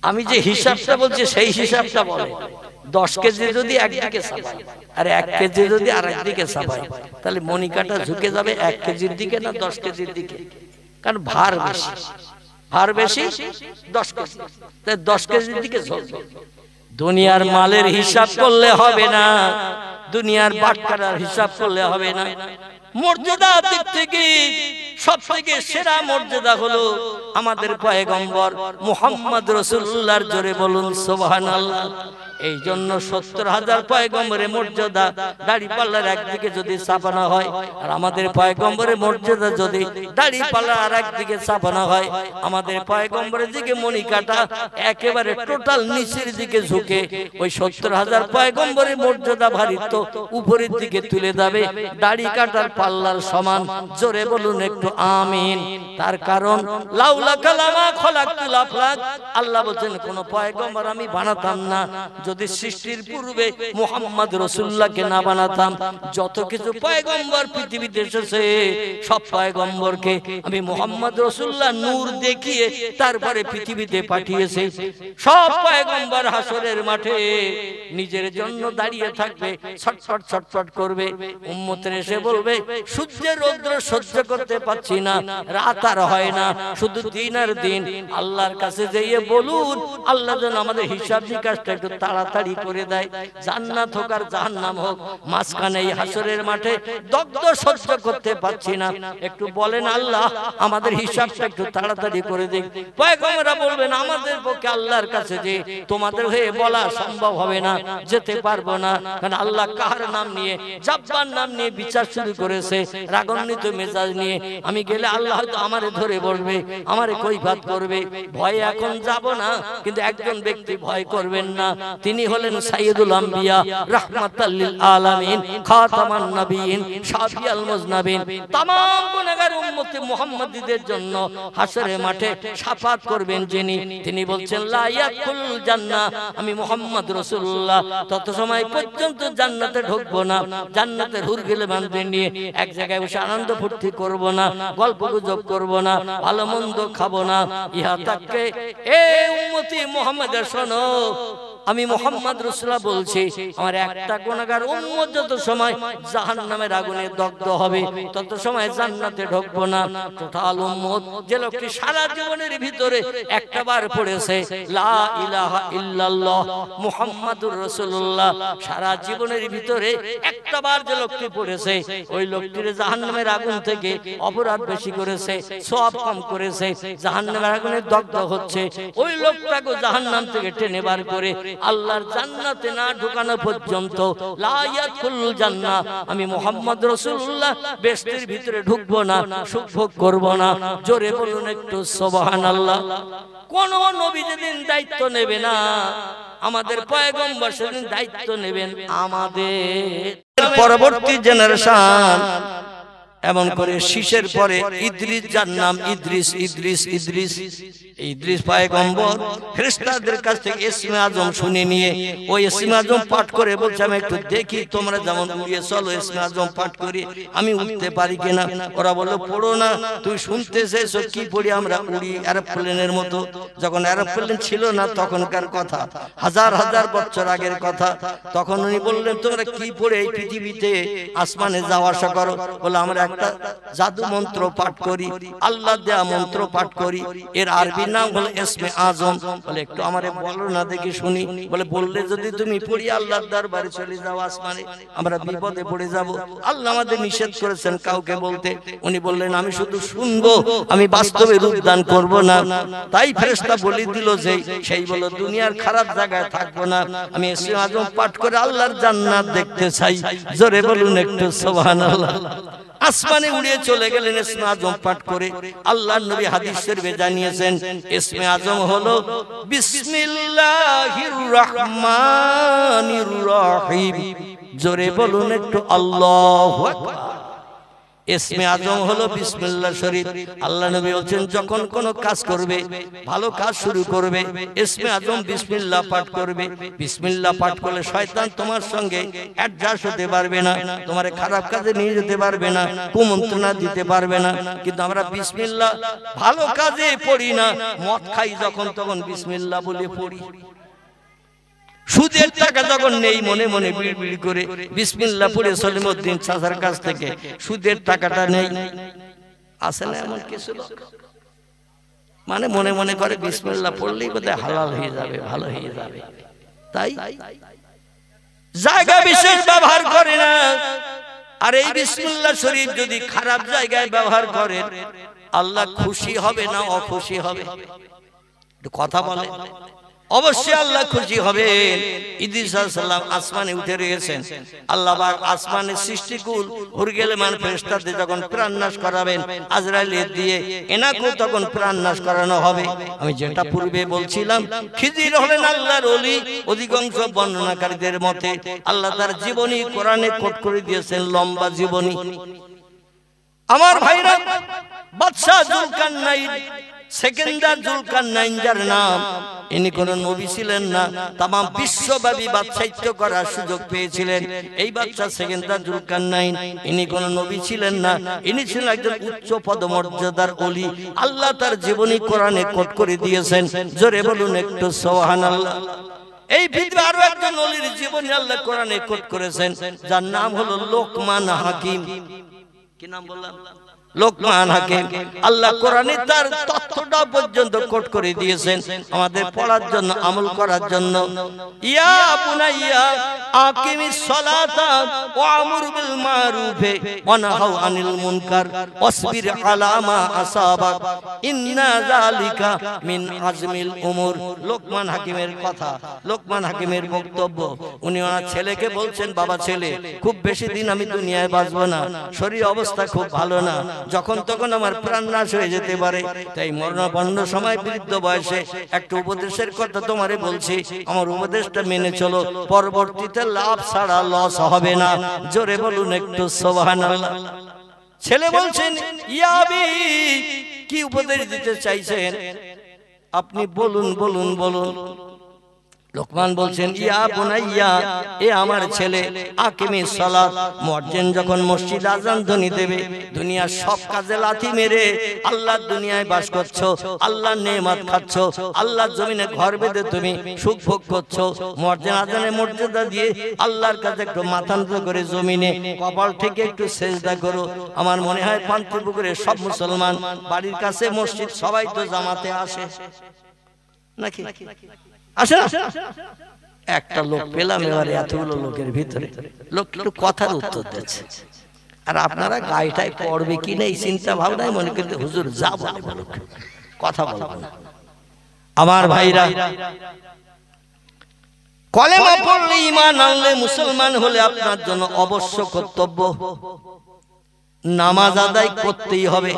আমি যে হিসাবটা বলছি সেই হিসাবটা বলে। 10 কেজি যদি একদিকে চাপাই আর 1 কেজি যদি আর একদিকে চাপাই, তাহলে মনিকাটা ঝুঁকে যাবে 1 কেজির দিকে না 10 কেজির দিকে? কারণ ভার বেশি, ভার বেশি 10 কেজি, তাই 10 কেজির দিকে ঝুঁকবে। দুনিয়ার মালের হিসাব করলে হবে না, দুনিয়ার বাটখারার হিসাব করলে হবে না। মর্যাদার দিক থেকে সবথেকে সেরা মর্যাদা হলো আমাদের পয়গম্বর মুহাম্মদ রাসূলুল্লাহর, জোরে বলুন সুবহানাল্লাহ। এই জন্য 70,000 পয়গম্বরের মর্যাদা দাড়ি পাল্লার একদিকে যদি চাপানো হয়, আর আমাদের পয়গম্বরের মর্যাদা যদি দাড়ি পাল্লার আর একদিকে চাপানো হয়, আমাদের পয়গম্বরের দিকে মনিকাটা একেবারে টোটাল নিচের দিকে ঝুঁকে ওই 70,000 পয়গম্বরের মর্যাদা ভারিত্ব উপরের দিকে তুলে দেবে, দাড়ি কাটার পাল্লার সমান। জোরে বলুন একটু আমিন। তার কারণ লাউলা কালামা খলাকতুল আফলাক, আল্লাহ বলেন কোন পয়গম্বর আমি বানাতাম না যদি সৃষ্টির পূর্বে মুহাম্মদ রাসূলুল্লাহকে না বানাতাম। যত কিছু পয়গম্বর পৃথিবীতে এসেছে সব পয়গম্বরকে আমি মুহাম্মদ রাসূলুল্লাহ নূর দেখিয়ে তারপরে পৃথিবীতে পাঠিয়েছে। সব পয়গম্বর হাসরের মাঠে নিজের জন্য দাঁড়িয়ে থাকবে, ছটফট ছটফট করবে। উম্মতের এসে বলবে সূর্যের রৌদ্র সহ্য করতে পারছি না, রাত আর হয় না, শুধু দিন আর দিন। আল্লাহর কাছে যেয়ে বলুন আল্লাহ যেন আমাদের হিসাব নিকাশটা একটু তাড়াতাড়ি করে দেয়। জান্নাত হোক আর জাহান্নাম হোক, মাঝখানে এই হাসরের মাঠে দগ্ধ সহ্য করতে পারছি না, একটু বলেন আল্লাহ আমাদের হিসাবটা একটু তাড়াতাড়ি করে দিন। পয়গম্বররা বলবেন আমাদের পক্ষে আল্লাহর কাছে যে তোমাদের হয়ে বলা সম্ভব হবে না, যেতে পারবো না। কারণ আল্লাহ কাহার নাম নিয়ে, জাব্বার নাম নিয়ে বিচার শুরু করেছে, রাগান্বিত মেজাজ নিয়ে। আমি গেলে আল্লাহ হয়তো আমারে ধরে বলবে, আমারে কৈফিয়ত করবে। ভয়ে এখন যাব না, কিন্তু একজন ব্যক্তি ভয় করবেন না, তিনি হলেন সাইয়্যিদুল আম্বিয়া, রাহমাতাল লিল আলামিন, খাতামান নবিয়্যিন, শাফিউল মুজনাবিন। तमाम গুনাহগার উম্মতে মুহাম্মাদীদের জন্য হাসরের মাঠে শাফাত করবেন যিনি, তিনি বলছেন লা ইয়াদখুল জান্নাহ, আমি মুহাম্মদ রাসূলুল্লাহ তত সময় পর্যন্ত জান্নাতে ঢুকবো না। জান্নাতের হুরগিলে বাঁধবে নিয়ে এক জায়গায় বসে আনন্দ ফুর্তি করব না, গল্প গুজব করব না, ভালো মন্দ খাবো না। ইহা তাকে এ উম্মতি মুহাম্মাদের শোনো, আমি মুহাম্মদ রাসূলুল্লাহ বলছি, আমার একটা গুনাহগার উম্মত যত সময় জাহান্নামের আগুনে দগ্ধ হবে তত সময় জান্নাতে ঢুকবো না। টোটাল উম্মত যে লোকটি সারা জীবনের ভিতরে একটাবার পড়েছে লা ইলাহা ইল্লাল্লাহ মুহাম্মাদুর রাসূলুল্লাহ, সারা জীবনের ভিতরে একটাবার যে লোকটি পড়েছে, ওই লোকটির জাহান্নামের আগুন থেকে অপরাধ বেশি করেছে, সওয়াব কম করেছে, জাহান্নামের আগুনে দগ্ধ হচ্ছে। ওই লোকটাকে জাহান্নাম থেকে টেনে বার করে আল্লাহর জান্নাতে না ঢোকানো পর্যন্ত লা ইয়াদখুল জান্নাহ, আমি মুহাম্মদ রাসূলুল্লাহ বেহেশতের ভিতরে ঢুকবো না, সুখ ভোগ করব না। জোরে বলুন একটু সুবহানাল্লাহ। কোন নবী যেদিন দায়িত্ব নেবে না, আমাদের পয়গম্বর সেদিন দায়িত্ব নেবেন আমাদের পরবর্তী জেনারেশন। এমন করে শীষের পরে ইদ্রিস, যার নাম ইদ্রিস, ইদ্রিস ইদ্রিস ইদ্রিস পয়গম্বর ফেরেশতাদের কাছ থেকে ইসমে আজম শুনে নিয়ে ওই ইসমে আজম পাঠ করে বলছে আমি একটু দেখি তোমরা যেমন উড়িয়ে চলো, ইসমে আজম পাঠ করি, আমি উঠতে পারি কিনা। ওরা বললো পড়ো না, তুই শুনতে চাইছো কি পড়ি, আমরা উড়ি এরোপ্লেনের মতো। যখন এরোপ্লেন ছিল না তখনকার কথা, হাজার হাজার বছর আগের কথা। তখন উনি বললেন তোমরা কি পড়ে এই পৃথিবীতে আসমানে যাওয়া আসা করো? বলে আমরা একটা জাদু মন্ত্র পাঠ করি, আল্লাহ দেয়া মন্ত্র পাঠ করি, এর আরবি নাম হলো ইসমে আজম। বলে একটু আমারে বলো না দেখি শুনি। বলে বললে যদি তুমি পড়ি আল্লাহর দরবারে চলে যাও আসমানে, আমরা বিপদে পড়ে যাব। আল্লাহ আমাদের নিষেধ করেছেন কাউকে বলতে। উনি বললেন আমি শুধু শুনবো, আমি বাস্তবে রূপদান করব না। তাই ফেরেশতা বলে দিল যে সেই বলো দুনিয়ার খারাপ জায়গায় থাকবো না, আমি ইসমে আজম পাঠ করে আল্লাহর জান্নাত দেখতে চাই। জোরে বলুন একটু সুবহানাল্লাহ। আসমানে উড়িয়ে চলে গেলেন ইসমে আজম পাঠ করে। আল্লাহর নবী হাদিস শরীফে জানিয়েছেন ইসমে আজম হলো বিসমিল্লাহির রহমানির রহিম। জোরে বলুন একটু আল্লাহু আকবার। ইসমে আজম হলো বিসমিল্লাহ শরীফ। আল্লাহ নবী বলেন যখন কোনো কাজ করবে, ভালো কাজ শুরু করবে, ইসমে আজম বিসমিল্লাহ পাঠ করবে। বিসমিল্লাহ পাঠ করলে শয়তান তোমার সঙ্গে অ্যাডজাস্ট হতে পারবে না, তোমার খারাপ কাজে নিয়ে যেতে পারবে না, কুমন্ত্রণা দিতে পারবে না। কিন্তু আমরা বিসমিল্লাহ ভালো কাজে পড়ি না, মদ খাই যখন তখন বিসমিল্লাহ বলে পড়ি। সুদের টাকা যখন নেই মনে মনে বিড়বিড় করে বিসমিল্লাহ পড়ে সলিমউদ্দিন চাচার কাছ থেকে সুদের টাকাটা নেই। আসে না এমন কিছু লোক, মানে মনে মনে করে বিসমিল্লাহ পড়লেই বোধহয় হালাল হয়ে যাবে, ভালো হয়ে যাবে, তাই জায়গা বিশেষ ব্যবহার করে না। আর এই বিসমিল্লাহ শরীফ যদি খারাপ জায়গায় ব্যবহার করেন, আল্লাহ খুশি হবে না অখুশি হবে? কথা বলে। অবশ্যই আল্লাহ খুশি হবে। ইদ্রিস আলাইহিস সালাম আসমানে উঠে রয়েছেন, আল্লাহ পাক আসমানের সৃষ্টিকুল হুরগেলমান ফেরেশতাদের যখন প্রাণ নাশ করাবেন আজরাইল দিয়ে, এনাকেও তখন প্রাণ নাশ করানো হবে। আমি যেটা পূর্বে বলছিলাম, খিজির হলেন আল্লাহর ওলি। অধিকাংশ বর্ণনাকারীদের মতে আল্লাহ তার জীবনী কোরআনে কোট করে দিয়েছেন, লম্বা জীবনী। আমার ভাইরা, বাদশাহ জুলকারনাইন, সেকেন্দার জুলকারনাইন যার নাম, ইনি কোন নবী ছিলেন না, তাম বিশ্বব্যাপী বাদশাহিত্য করার সুযোগ পেয়েছিলেন এই বাদশা সেকেন্দার জুলকারনাইন। ইনি কোন নবী ছিলেন না, ইনি ছিলেন একজন উচ্চ পদমর্যাদার ওলি। আল্লাহ তার জীবনী কোরআনে কোট করে দিয়েছেন, জোরে বলুন একটু সুবহানাল্লাহ। এই পৃথিবীর আরো একজন ওলির জীবনী আল্লাহ কোরআনে কোট করেছেন, যার নাম হলো লোকমান হাকিম। কি নাম বললাম? লোকমান হাকিম। আল্লাহ কোরআনে তার তথ্যটা পর্যন্ত কোট করে দিয়েছেন আমাদের পড়ার জন্য, আমল করার জন্য। ইয়া বুনাইয়া আকিমিস সালাতা ওয়া আমুর বিল মারুফে ওয়া নাহাউ আনিল মুনকার ওয়াসবির আলা মা আসাবাক ইন্না যালিকা মিন আজমিল উমুর। লোকমান হাকিমের কথা, লোকমান হাকিমের বক্তব্য। উনি ওনার ছেলেকে বলছেন, বাবা ছেলে, খুব বেশি দিন আমি দুনিয়ায় বাঁচবো না, শরীর অবস্থা খুব ভালো না, যখন তখন আমার প্রাণ নাশ হয়ে যেতে পারে, তাই মরণাপন্ন সময় বৃদ্ধ বয়সে একটা উপদেশের কথা তোমারে বলছি, আমার উপদেশটা মেনে চলো, পরবর্তীতে লাভ ছাড়া লস হবে না। জোরে বলুন একটু সুবহানাল্লাহ। ছেলে বলছেন, ইয়া আবি, কি উপদেশ দিতে চাইছেন আপনি? বলুন বলুন বলুন। লোকমান বলছেন, ইয়া বুনাইয়া, এ আমার ছেলে, আকিমিস সালাত, মুয়াজ্জিন যখন মসজিদ আযান ধ্বনি দেবে, দুনিয়ার সব কাজে লাথি মেরে আল্লাহর দুনিয়ায় বাস করছো, আল্লাহর নেয়ামত খাচ্ছো, আল্লাহর জমিনে ঘর বেঁধে তুমি সুখ ভোগ করছো, মুয়াজ্জিন আযানের মর্যাদা দিয়ে আল্লাহর কাছে একটু মাথা নত করে জমিনে কপাল থেকে একটু সেজদা করো। আমার মনে হয় পান্থপুকুরের সব মুসলমান বাড়ির কাছে মসজিদ, সবাই তো জামাতে আসে নাকি? আসে না? একটা লোক পেলাম এবারে এতগুলো লোকের ভিতরে, লোক একটু কথার উত্তর দিচ্ছে, আর আপনারা গাইটাই পড়বে কি না এই চিন্তা ভাবনায় মনে করতে হুজুর যা বলে বলুক, কথা বলবো না। আমার ভাইরা, কলেমা পড়লে, ঈমান আনলে, মুসলমান হলে আপনার জন্য অবশ্য কর্তব্য নামাজ আদায় করতেই হবে।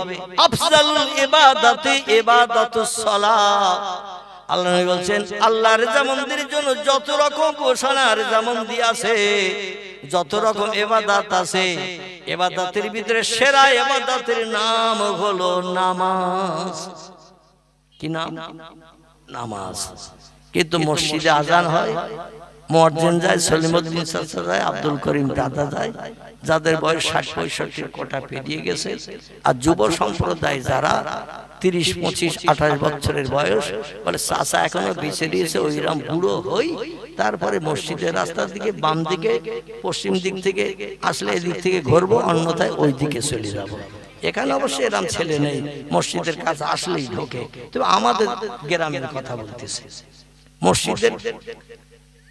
আফজালুল ইবাদাতি ইবাদাতুস সালাহ। আল্লাহ নবী বলছেন, আল্লাহর রেজামন্দির জন্য যত রকম ঘোষণা রেজামন্দি আছে, যত রকম ইবাদত আছে, ইবাদতের ভিতরে সেরা ইবাদতের নাম হলো নামাজ। কি নাম? নামাজ। কিন্তু মসজিদে আজান হয়, মুয়াজ্জিন যায়, সলিমউদ্দিন চাচা যায়, আব্দুল করিম দাদা যায়, যাদের বয়স 60-65 কোটা পেরিয়ে গেছে, আর যুব সম্প্রদায় যারা 30, 25, 28 বছরের বয়স, বলে চাচা এখনো বেঁচে দিয়েছে, ওইরকম বুড়ো হই, তারপরে মসজিদের রাস্তার দিকে বাম দিকে পশ্চিম দিক থেকে আসলে এদিক থেকে ঘুরবো, অন্যথায় ওই দিকে চলে যাবো। এখানে অবশ্যই এরকম ছেলে নেই, মসজিদের কাছে আসলেই ঢোকে। তবে আমাদের গ্রামের কথা বলতেছে, মসজিদের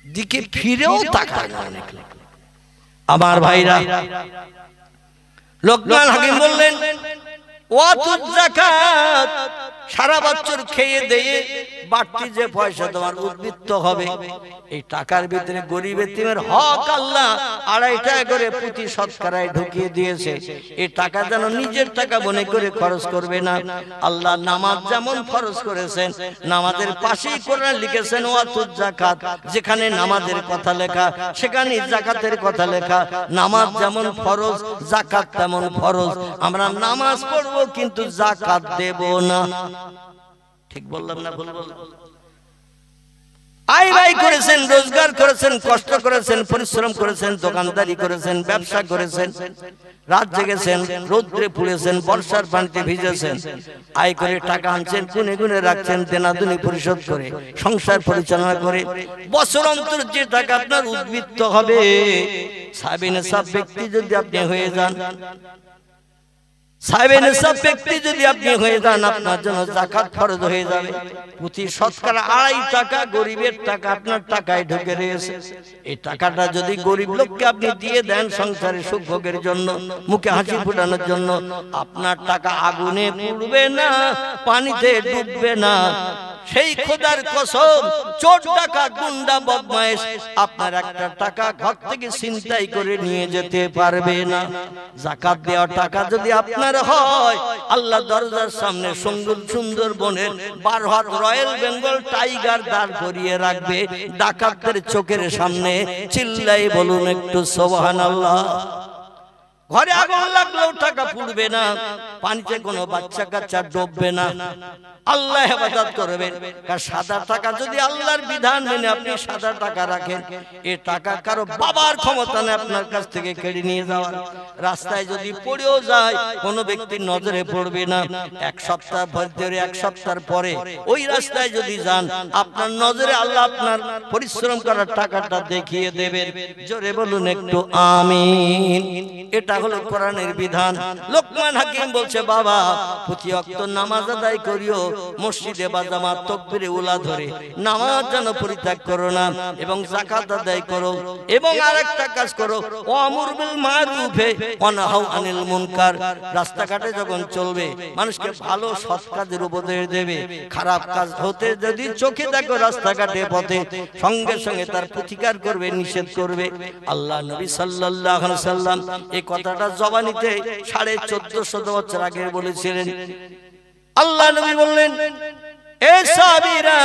দিকে ফিরেও তাকায় না অনেক লোক। আমার ভাইরা, লোকমান হাকিম বললেন, ওয়াতুজ যাকাত, সারা বছর খেয়ে দিয়ে বাড়তি যে পয়সা তোমার উদ্বৃত্ত হবে, এই টাকার ভিতরে গরিব এতিমের হক আল্লাহ 2.5 টাকা করে প্রতি শতকরায় ঢুকিয়ে দিয়েছে। এই টাকা যেন নিজের টাকা মনে করে খরচ করবে না। আল্লাহ নামাজ যেমন ফরজ করেছেন, নামাজের পাশেই কোরআন লিখেছেন ওয়াতুজ যাকাত, যেখানে নামাজের কথা লেখা সেখানে যাকাতের কথা লেখা। নামাজ যেমন ফরজ, যাকাত তেমন ফরজ। আমরা নামাজ পড়বো কিন্তু যাকাত দেব না। ঠিক বললাম না ভুল বললাম? আয় ব্যয় করেছেন, রোজগার করেছেন, কষ্ট করেছেন, পরিশ্রম করেছেন, দোকানদারি করেছেন, ব্যবসা করেছেন, রাত জেগেছেন, রৌদ্রে পুড়েছেন, বর্ষার পানিতে ভিজেছেন, আয় করে টাকা আনছেন, গুনে গুনে রাখছেন, দেনাদুনি পরিশোধ করে সংসার পরিচালনা করে বছর অন্তর যে টাকা আপনার উদ্বৃত্ত হবে, সাহেবের সব ব্যক্তি যদি আপনি হয়ে যান, সাহেবের সব ব্যক্তি যদি আপনি হয়ে যান, আপনার জন্য যাকাত ফরজ হয়ে যাবে। প্রতি শতকরা 2.5 টাকা গরিবের টাকা আপনার টাকায় ঢুকে রয়েছে। এই টাকাটা যদি গরিব লোককে আপনি দিয়ে দেন সংসারে সুখ ভোগের জন্য, মুখে হাসি ফোটানোর জন্য, আপনার টাকা আগুনে পুড়বে না, পানিতে ডুববে না। সেই খোদার কসম, চোর ডাকাত গুন্ডা বদমাইশ আপনার একটা টাকা ঘর থেকে ছিনতাই করে নিয়ে যেতে পারবে না। যাকাত দেওয়া টাকা যদি আপনার হয়, আল্লাহ দরজার সামনে সুন্দর সুন্দর বনের 12 হাত রয়্যাল বেঙ্গল টাইগার দাঁড় করিয়ে রাখবে ডাকাতদের চোখের সামনে। চিল্লাই বলুন একটু সুবহানাল্লাহ। ঘরে আগুন লাগলেও টাকা পুড়বে না, পানিতে কোনো বাচ্চা কাচ্চা ডুববে না। আল্লাহ হেফাজত করবেন। কারণ সাদা টাকা যদি আল্লাহর বিধান মেনে আপনি সাদা টাকা রাখেন, এই টাকা কারো বাবার ক্ষমতা নেই আপনার কাছ থেকে কেড়ে নিয়ে যাওয়ার। রাস্তায় যদি পড়েও যায় কোনো ব্যক্তির নজরে পড়বে না। 1 সপ্তাহ ধরে 1 সপ্তাহ পরে ওই রাস্তায় যদি যান, আপনার নজরে আল্লাহ আপনার পরিশ্রম করার টাকাটা দেখিয়ে দেবেন। জোরে বলুন একটু আমিন। এটা হলো কোরআনের বিধান। লোকমান হাকিম বলছে, বাবা প্রতি ওয়াক্ত নামাজ আদায় করিও, মসজিদে বা জামাত তাকবীরে উলা ধরে নামাজ যেন পরিত্যাগ করো না, এবং যাকাত আদায় করো, এবং আরেকটা কাজ করো, ওয়ামুর বিল মারুফে ওয়া নাহাউ আনিল মুনকার। রাস্তাঘাটে যখন চলবে মানুষকে ভালো সৎ কাজের উপদেশ দেবে। খারাপ কাজ হতে যদি চোখে দেখো রাস্তাঘাটে পথে, সঙ্গে সঙ্গে তার প্রতিকার করবে, নিষেধ করবে। আল্লাহ নবী সাল্লাল্লাহু আলাইহি সাল্লাম এই কথাটা জবানিতে 1450 বছর আগে বলেছিলেন। আল্লাহ নবী বললেন, এ সাহাবীরা,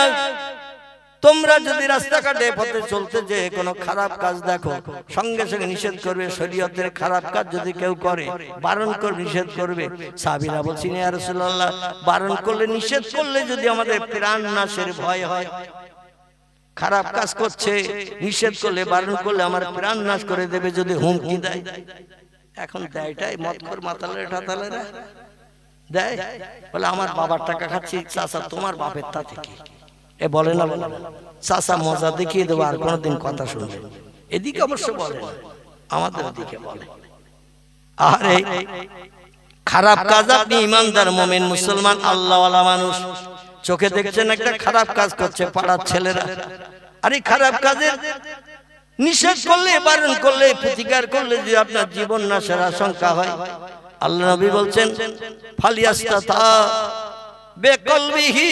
তোমরা যদি রাস্তাঘাটে পথে চলতে যে কোনো খারাপ কাজ দেখো, সঙ্গে সঙ্গে নিষেধ করবে। শরীয়তের খারাপ কাজ যদি কেউ করে, বারণ করে নিষেধ করবে। সাহাবীরা বলছেন, ইয়া রাসূলুল্লাহ, বারণ করলে নিষেধ করলে যদি আমাদের প্রাণ নাশের ভয় হয়, খারাপ কাজ করছে নিষেধ করলে বারণ করলে আমার প্রাণ নাশ করে দেবে যদি হুমকি দেয়। এখন দেয়টাই মতখোর মাতালেরা ঠাতালেরা দেয়, বলে আমার বাবার টাকা খাচ্ছি, চাচা তোমার বাপের তা থেকে। এ বলে না, বলে চাচা মজা দেখিয়ে দেবো, আর কোনোদিন কথা শুনবে। এদিকে অবশ্য বলে না, আমাদের ওদিকে বলে। আরে খারাপ কাজ, আপনি ইমানদার মুমিন মুসলমান আল্লাহওয়ালা মানুষ, চোখে দেখছেন একটা খারাপ কাজ করছে পাড়ার ছেলেরা, আরে খারাপ কাজের নিষেধ করলে, বারণ করলে, প্রতিকার করলে যদি আপনার জীবন নাশের আশঙ্কা হয়, আল্লাহ নবী বলছেন, ফালিয়াস্তাতা বিকলবিহি,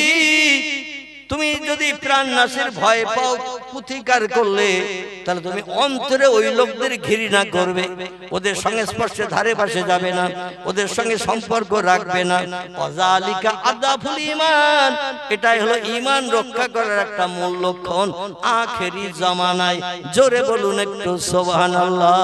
তুমি যদি প্রাণ নাশের ভয় পাও, প্রতিকার করলে, তাহলে তুমি অন্তরে ওই লোকদের ঘৃণা করবে, ওদের সঙ্গে স্পর্শে ধারে পাশে যাবে না, ওদের সঙ্গে সম্পর্ক রাখবে না। ওয়াজালিকা আদাফুল ঈমান, এটাই হলো ঈমান রক্ষা করার একটা মূল লক্ষণ আখেরি জামানায়। জোরে বলুন একটু সুবহানাল্লাহ।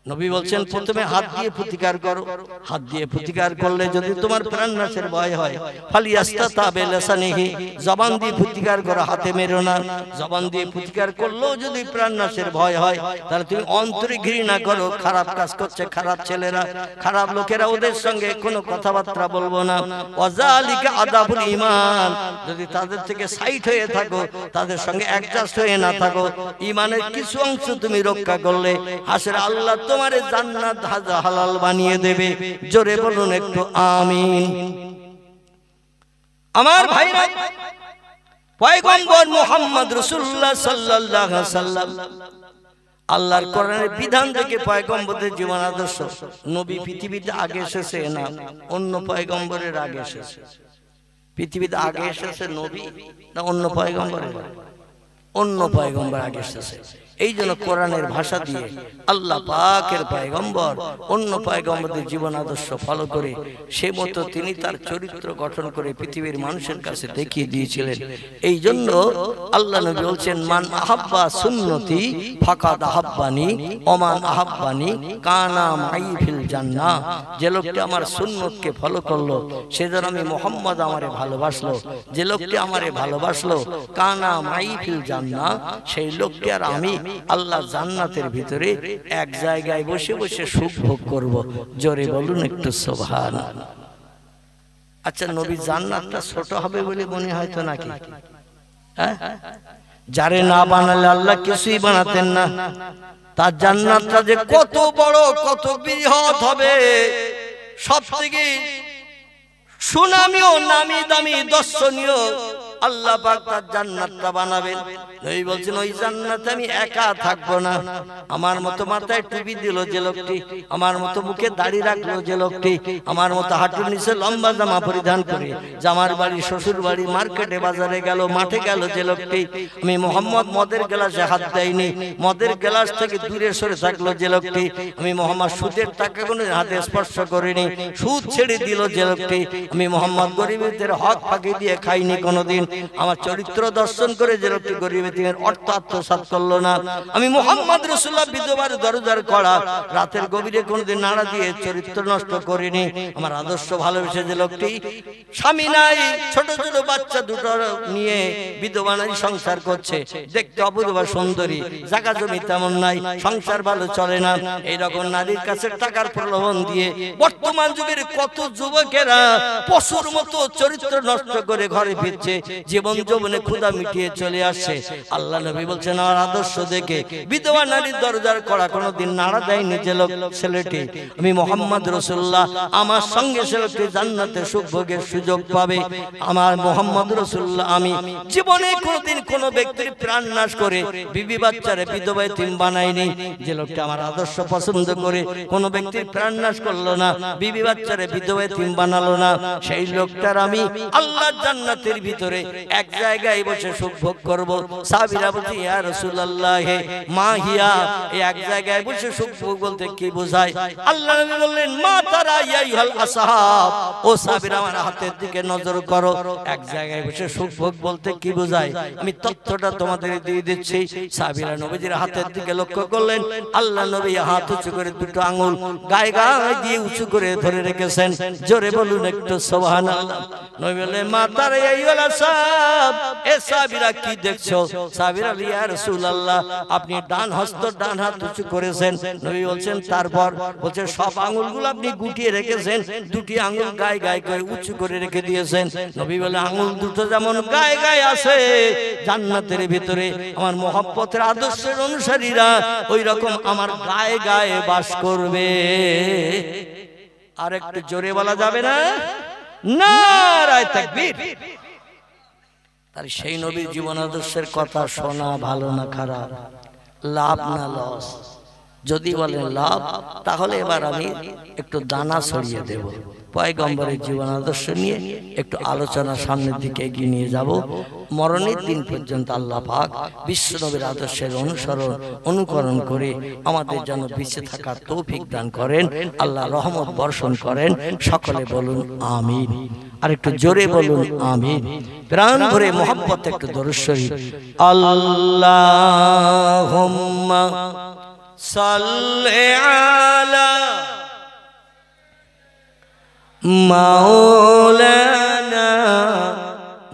নবী বলছেন, প্রথমে হাত দিয়ে প্রতিকার করো। হাত দিয়ে প্রতিকার করলে যদি তোমার প্রাণ নাশের ভয় হয়, ফালিয়াস্তাতা বিলিসানিহি, জবান দিয়ে প্রতিকার করো, হাতে মেরো না। জবান দিয়ে প্রতিকার করলেও যদি প্রাণ নাশের ভয় হয়, তাহলে তুমি অন্তরে ঘৃণা করো। খারাপ কাজ করছে খারাপ ছেলেরা, খারাপ লোকেরা, ওদের সঙ্গে কোনো কথাবার্তা বলবো না। ওয়াজালিকা আদাবুল ঈমান, যদি তাদের থেকে সাইড হয়ে থাকো, তাদের সঙ্গে অ্যাডজাস্ট হয়ে না থাকো, ঈমানের কিছু অংশ তুমি রক্ষা করলে, হাসরে আল্লাহ তোমার জান্নাত হালাল বানিয়ে দেবে। জোরে বলুন একটু আমিন। আমার ভাইরা, পয়গম্বর মুহাম্মদ রাসূলুল্লাহ সাল্লাল্লাহু আলাইহি সাল্লাম আল্লাহর কোরআনের বিধান থেকে পয়গম্বরের জীবন আদর্শ, নবী পৃথিবীতে আগে এসেছে না, অন্য পয়গম্বরের আগে এসেছে। পৃথিবীতে আগে এসেছে নবী না অন্য পয়গম্বর? অন্য পয়গম্বর আগে এসেছে। এই জন্য কোরআনের ভাষা দিয়ে আল্লাহ পাকের পয়গম্বর অন্য পয়গম্বরদের জীবন আদর্শ ফলো করে সে মতো তিনি তার চরিত্র গঠন করে পৃথিবীর মানুষের কাছে দেখিয়ে দিয়েছিলেন। এই জন্য আল্লাহ নবী বলছেন, মান আহাব্বা সুন্নতি ফাকাদ আহাব্বানি ওমান আহাব্বানি কানা মাই ফিল জান্নাহ। যে লোকটি আমার সুন্নতকে ফলো করলো সেজন্য আমি মুহাম্মদ আমারে ভালোবাসলো। যে লোকটি আমারে ভালোবাসলো কানা মাই ফিল জান্নাহ, সেই লোকটি আর আমি আল্লাহ জান্নাতের ভিতরে এক জায়গায় বসে বসে সুখ ভোগ করব। জোরে বলুন একটু সুবহানাল্লাহ। আচ্ছা, নবী জান্নাতটা ছোট হবে বলে মনে হয় তো নাকি? হ্যাঁ, যারে না বানালে আল্লাহ কিছুই বানাতেন না, তার জান্নাতটা যে কত বড় কত বৃহৎ হবে, সব থেকে সুনামি ও নামি দামি দর্শনীয় আল্লাহ পাক তার জান্নাতটা বানাবেন। নবী বলছেন, ওই জান্নাতে আমি একা থাকবো না। আমার মতো মাথায় টুপি দিল যে লোকটি, আমার মতো মুখে দাড়ি রাখলো যে লোকটি, আমার মতো হাঁটুর নিচে লম্বা জামা পরিধান করে জামার বাড়ি শ্বশুর বাড়ি মার্কেটে বাজারে গেল মাঠে গেল যে লোকটি, আমি মোহাম্মদ মদের গ্লাসে হাত দেয়নি, মদের গ্লাস থেকে দূরে সরে থাকলো যে লোকটি, আমি মোহাম্মদ সুদের টাকা কোনো হাতে স্পর্শ করিনি, সুদ ছেড়ে দিল যে লোকটি, আমি মোহাম্মদ গরিবদের হক ফাঁকি দিয়ে খাইনি কোনোদিন, আমার চরিত্র দর্শন করে যে লোকটি গরিবের অর্থ আত্মসাৎ করলো না, আমি মুহাম্মদ রাসূলুল্লাহ বিধবার দরজার কড়া রাতের গভীরে কোনোদিন নাড়া দিয়ে চরিত্র নষ্ট করিনি, আমার আদর্শ ভালোবেসে যে লোকটি স্বামী নাই ছোট ছোট বাচ্চা দুটো নিয়ে বিধবা নারী সংসার করছে, দেখতে অপূর্ব সুন্দরী, জায়গা জমি তেমন নাই, সংসার ভালো চলে না, এইরকম নারীর কাছে টাকার প্রলোভন দিয়ে বর্তমান যুগের কত যুবকেরা পশুর মতো চরিত্র নষ্ট করে ঘরে ফিরছে, জীবন যৌবনে ক্ষুধা মিটিয়ে চলে আসছে। আল্লাহ নবী বলছেন, আমার আদর্শ দেখে বিধবা নারীর দরজার কড়া কোনোদিন নাড়া দেয়নি যে লোক ছেলেটি, আমি মুহাম্মদ রাসূলুল্লাহ আমার সঙ্গে ছেলেটি জান্নাতে সুখ ভোগের সুযোগ পাবে। আমার মুহাম্মদ রাসূলুল্লাহ আমি জীবনে কোনোদিন কোনো ব্যক্তির প্রাণ নাশ করে বিবি বাচ্চারে বিধবা এতিম বানাইনি। যে লোকটা আমার আদর্শ পছন্দ করে কোনো ব্যক্তির প্রাণ নাশ করলো না, বিবি বাচ্চারে বিধবা এতিম বানালো না, সেই লোকটার আমি আল্লাহর জান্নাতের ভিতরে এক জায়গায় বসে সুখ ভোগ করব। সাহাবীরা বলছে, ইয়া রাসূলুল্লাহ মা হিয়া, এই এক জায়গায় বসে সুখ ভোগ বলতে কি বোঝায়? আল্লাহ নবী বললেন, মা তারা ইয়া আইয়ুহাল আসহাব, ও সাহাবীরা আমার হাতের দিকে নজর করো, এক জায়গায় বসে সুখ ভোগ বলতে কি বোঝায় আমি তথ্যটা তোমাদের দিয়ে দিচ্ছি। সাহাবীরা নবীজির হাতের দিকে লক্ষ্য করলেন, আল্লাহ নবী হাত উঁচু করে দুটো আঙ্গুল গায়ে গায়ে দিয়ে উঁচু করে ধরে রেখেছেন। জোরে বলুন একটু সুবহানাল্লাহ। নবী বললেন, মা তারা ইয়া আইয়ুহাল আসহাব, এ সাহাবীরা কি দেখছো? সাহাবীরা, ইয়া রাসূলুল্লাহ আপনি ডান হস্ত ডান হাত উঁচু করেছেন। নবী বলছেন, তারপর বলছে সব আঙ্গুলগুলো আপনি গুটিয়ে রেখেছেন, দুটি আঙ্গুল গায়ে গায়ে করে উঁচু করে রেখে দিয়েছেন। নবী বলে, আঙ্গুল দুটো যেমন গায়ে গায়ে আছে জান্নাতের ভিতরে আমার মহব্বতের আদর্শের অনুসারীরা ওই রকম আমার গায়ে গায়ে বাস করবে। আর একটু জোরে বলা যাবে না? নারায়ে তাকবীর। তার সেই নবীর জীবন আদর্শের কথা শোনা ভালো না খারাপ, লাভ না লস? যদি বলেন লাভ, তাহলে এবার আমি একটু দানা ছড়িয়ে দেব, পয়গম্বরের জীবন আদর্শ নিয়ে একটু আলোচনা সামনের দিকে এগিয়ে নিয়ে যাব। মরণের দিন পর্যন্ত আল্লাহ পাক বিশ্ব নবীর আদর্শের অনুকরণ করে আমাদের জন্য বেঁচে থাকার তৌফিক দান করেন, আল্লাহ রহমত বর্ষণ করেন। সকলে বলুন আমিন। আর একটু জোরে বলুন আমিন। প্রাণ ভরে মোহাম্মত একটু দরুদ শরীফ। আল্লাহুম্মা সাল্লি আলা মাওলানা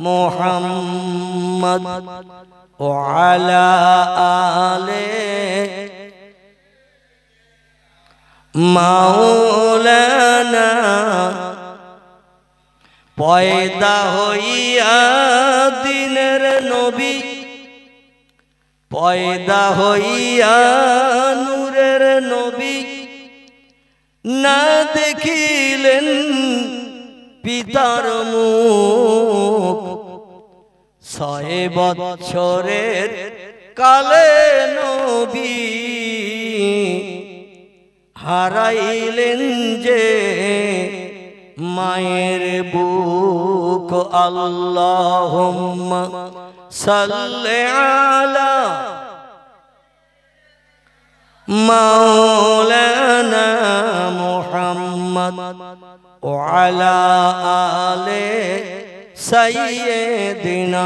মুহাম্মদ ওয়া আলা আলি মাওলানা। পয়দা হইয়া দিনের নবী, পয়দা হইয়া নূরের নবী, না দেখিলেন পিতার মুখ, 6 বৎসরের কালে নবী হারাইলেন যে মায়ের বুক আল্লাহুম্মা সাল্লি আলা মাওলানা মুহাম্মদ ওয়া আলা আলি সাইয়্যিদিনা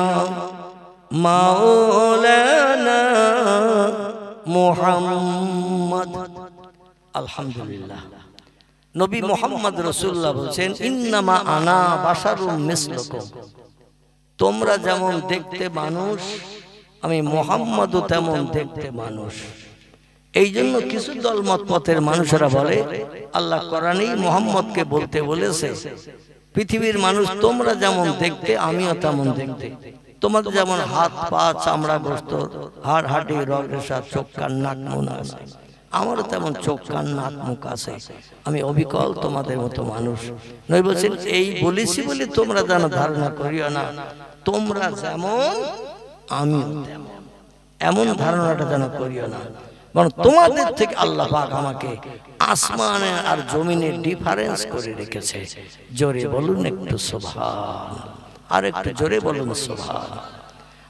মাওলানা মুহাম্মদ। আলহামদুলিল্লাহ। নবী মুহাম্মদ রাসূলুল্লাহ বলেন, ইন্নামা আনা বাশারুম মিসলুকুম, তোমরা যেমন দেখতে মানুষ, আমি মুহাম্মদও তেমন দেখতে মানুষ। এই জন্য কিছু দলমত পথের মানুষেরা বলে আল্লাহ কোরআনেই মুহাম্মদকে বলতে বলেছে, পৃথিবীর মানুষ তোমরা যেমন দেখতে আমিও তেমন দেখতে। তোমাদের যেমন হাত পা চামড়া গোস্ত হাড় হাড্ডি রগ রেশা চোখ কান নাক মুখ আছে, আমারও তেমন চোখ কান নাক মুখ আছে, আমি অবিকল তোমাদের মতো মানুষ নই। বলছেন এই বলেছি বলে তোমরা যেন ধারণা করিও না তোমরা যেমন আমিও তেমন, এমন ধারণাটা যেন করিও না। বরং তোমাদের থেকে আল্লাহ পাক আমাকে আসমানে আর জমিনের ডিফারেন্স করে রেখেছে। জোরে বলুন একটু সুবহান, আর একটু জোরে বলুন সুবহান।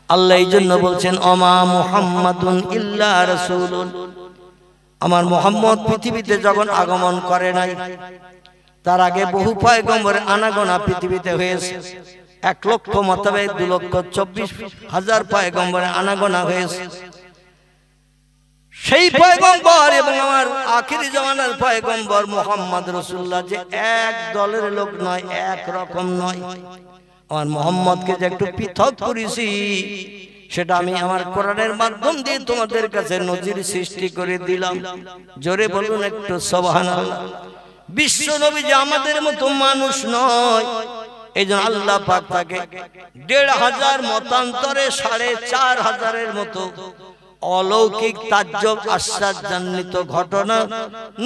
আল্লাহ এই জন্য বলছেন, ওমা মুহাম্মাদুন ইল্লা রাসূলুন, আমার মুহাম্মদ পৃথিবীতে যখন আগমন করে নাই, তার আগে বহু পয়গম্বরের আনাগোনা পৃথিবীতে হয়েছে। 1 লক্ষ মোতাবেক 2,24,000 পয়গম্বরের আনাগোনা হয়েছে। সেই পয়গম্বর এবং আমার আখিরি জামানার পয়গম্বর মুহাম্মদ রাসূলুল্লাহ যে এক দলের লোক নয়, এক রকম নয়। আমার মুহাম্মদকে যে একটু পৃথক করেছি, সেটা আমি আমার কোরআনের মাধ্যম দিয়ে তোমাদের কাছে নজির সৃষ্টি করে দিলাম। জোরে বলুন একটু সুবহানাল্লাহ। বিশ্ব নবী যে আমাদের মতো মানুষ নয়, এই জন্য আল্লাহ পাক তাকে 1,500 মতান্তরে 4,500 মতো অলৌকিক তাজ্জব আশ্চর্যান্বিত ঘটনা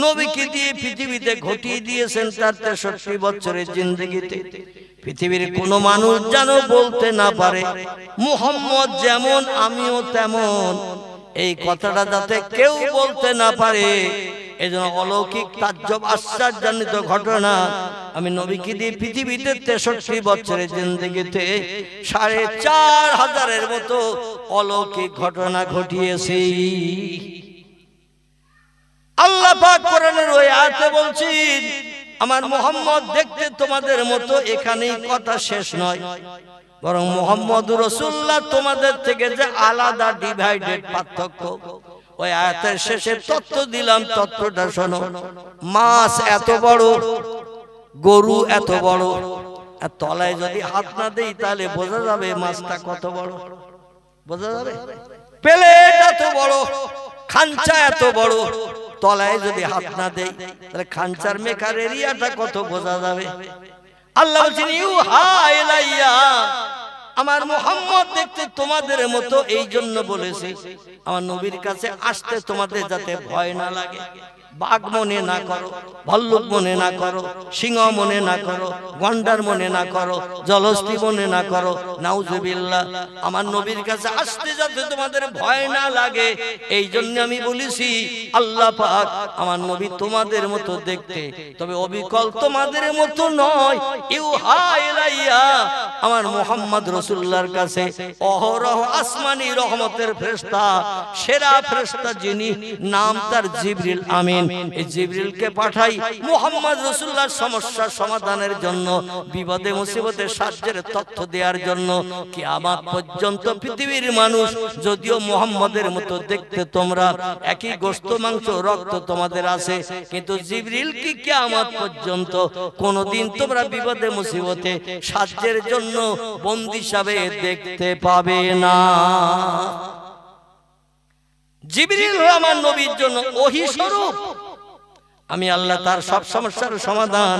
নবীকে দিয়ে পৃথিবীতে ঘটিয়ে দিয়েছেন তার 63 বছরের জিন্দেগিতে। পৃথিবীর কোন মানুষ যেন বলতে না পারে মুহাম্মদ যেমন আমিও তেমন, এই কথাটা যাতে কেউ বলতে না পারে, এজন্য অলৌকিক তাজ্জব আশ্চর্যান্বিত ঘটনা আমি নবীকে দিয়ে পৃথিবীতে 63 বছরের জিন্দেগিতে 4,500 মতো অলৌকিক ঘটনা ঘটিয়েছি। আল্লাহ পাক কোরআনের ওই আয়াতে বলছেন, আমার মুহাম্মদ দেখতে তোমাদের মতো। এখানেই কথা শেষ নয়, বরং মুহাম্মদুর রাসূলুল্লাহ তোমাদের থেকে যে আলাদা ডিভাইডেড পার্থক্য, ওই আয়াতের শেষে তত্ত্ব দিলাম। তত্ত্বটা শোনো। মাছ এত বড়, গরু এত বড়, আর তলায় যদি হাত না দেই তাহলে বোঝা যাবে মাছটা কত বড়? বোঝা যাবে? প্লেট এত বড়, খাঞ্চা এত বড়, তলায় যদি হাত না দেই তাহলে খাঞ্চার মেকার এরিয়াটা কত বোঝা যাবে? আল্লাহ বলছেন, ইউহা ইলাইয়া, আমার মুহাম্মদ দেখতে তোমাদের মতো। এই জন্য বলেছি আমার নবীর কাছে আসতে তোমাদের যাতে ভয় না লাগে। বাঘ মনে না করো, ভাল্লুক মনে না করো, সিংহ মনে না করো, গন্ডার মনে না করো, জলস্থি মনে না করো। নাউজুবিল্লাহ। আমার নবীর কাছে আসতে যাতে তোমাদের ভয় না লাগে, এই জন্য আমি বলেছি আল্লাহ পাক আমার নবী তোমাদের মতো দেখতে, তবে অবিকল তোমাদের মতো নয়। ইউহা ইলাইয়া, আমার মুহাম্মদ রাসূলুল্লাহর কাছে অহরহ আসমানি রহমতের ফেরেশতা, সেরা ফেরেশতা যিনি, নাম তার জিবরিল আমিন। এই জিবরিলকে পাঠাই মুহাম্মদ রাসূলুল্লাহর সমস্যা সমাধানের জন্য, বিপদে মুসিবতে সাহায্যের তথ্য দেওয়ার জন্য। কিয়ামত পর্যন্ত পৃথিবীর মানুষ যদিও মুহাম্মদের মতো দেখতে তোমরা, একই গোশত মাংস রক্ত তোমাদের আছে, কিন্তু জিবরিল কি কিয়ামত পর্যন্ত কোনদিন তোমরা বিপদে মুসিবতে সাহায্যের জন্য বন্দী হিসাবে দেখতে পাবে না। জিবরিল আমার নবীর জন্য ওহী স্বরূপ। আমি আল্লাহ তার সব সমস্যার সমাধান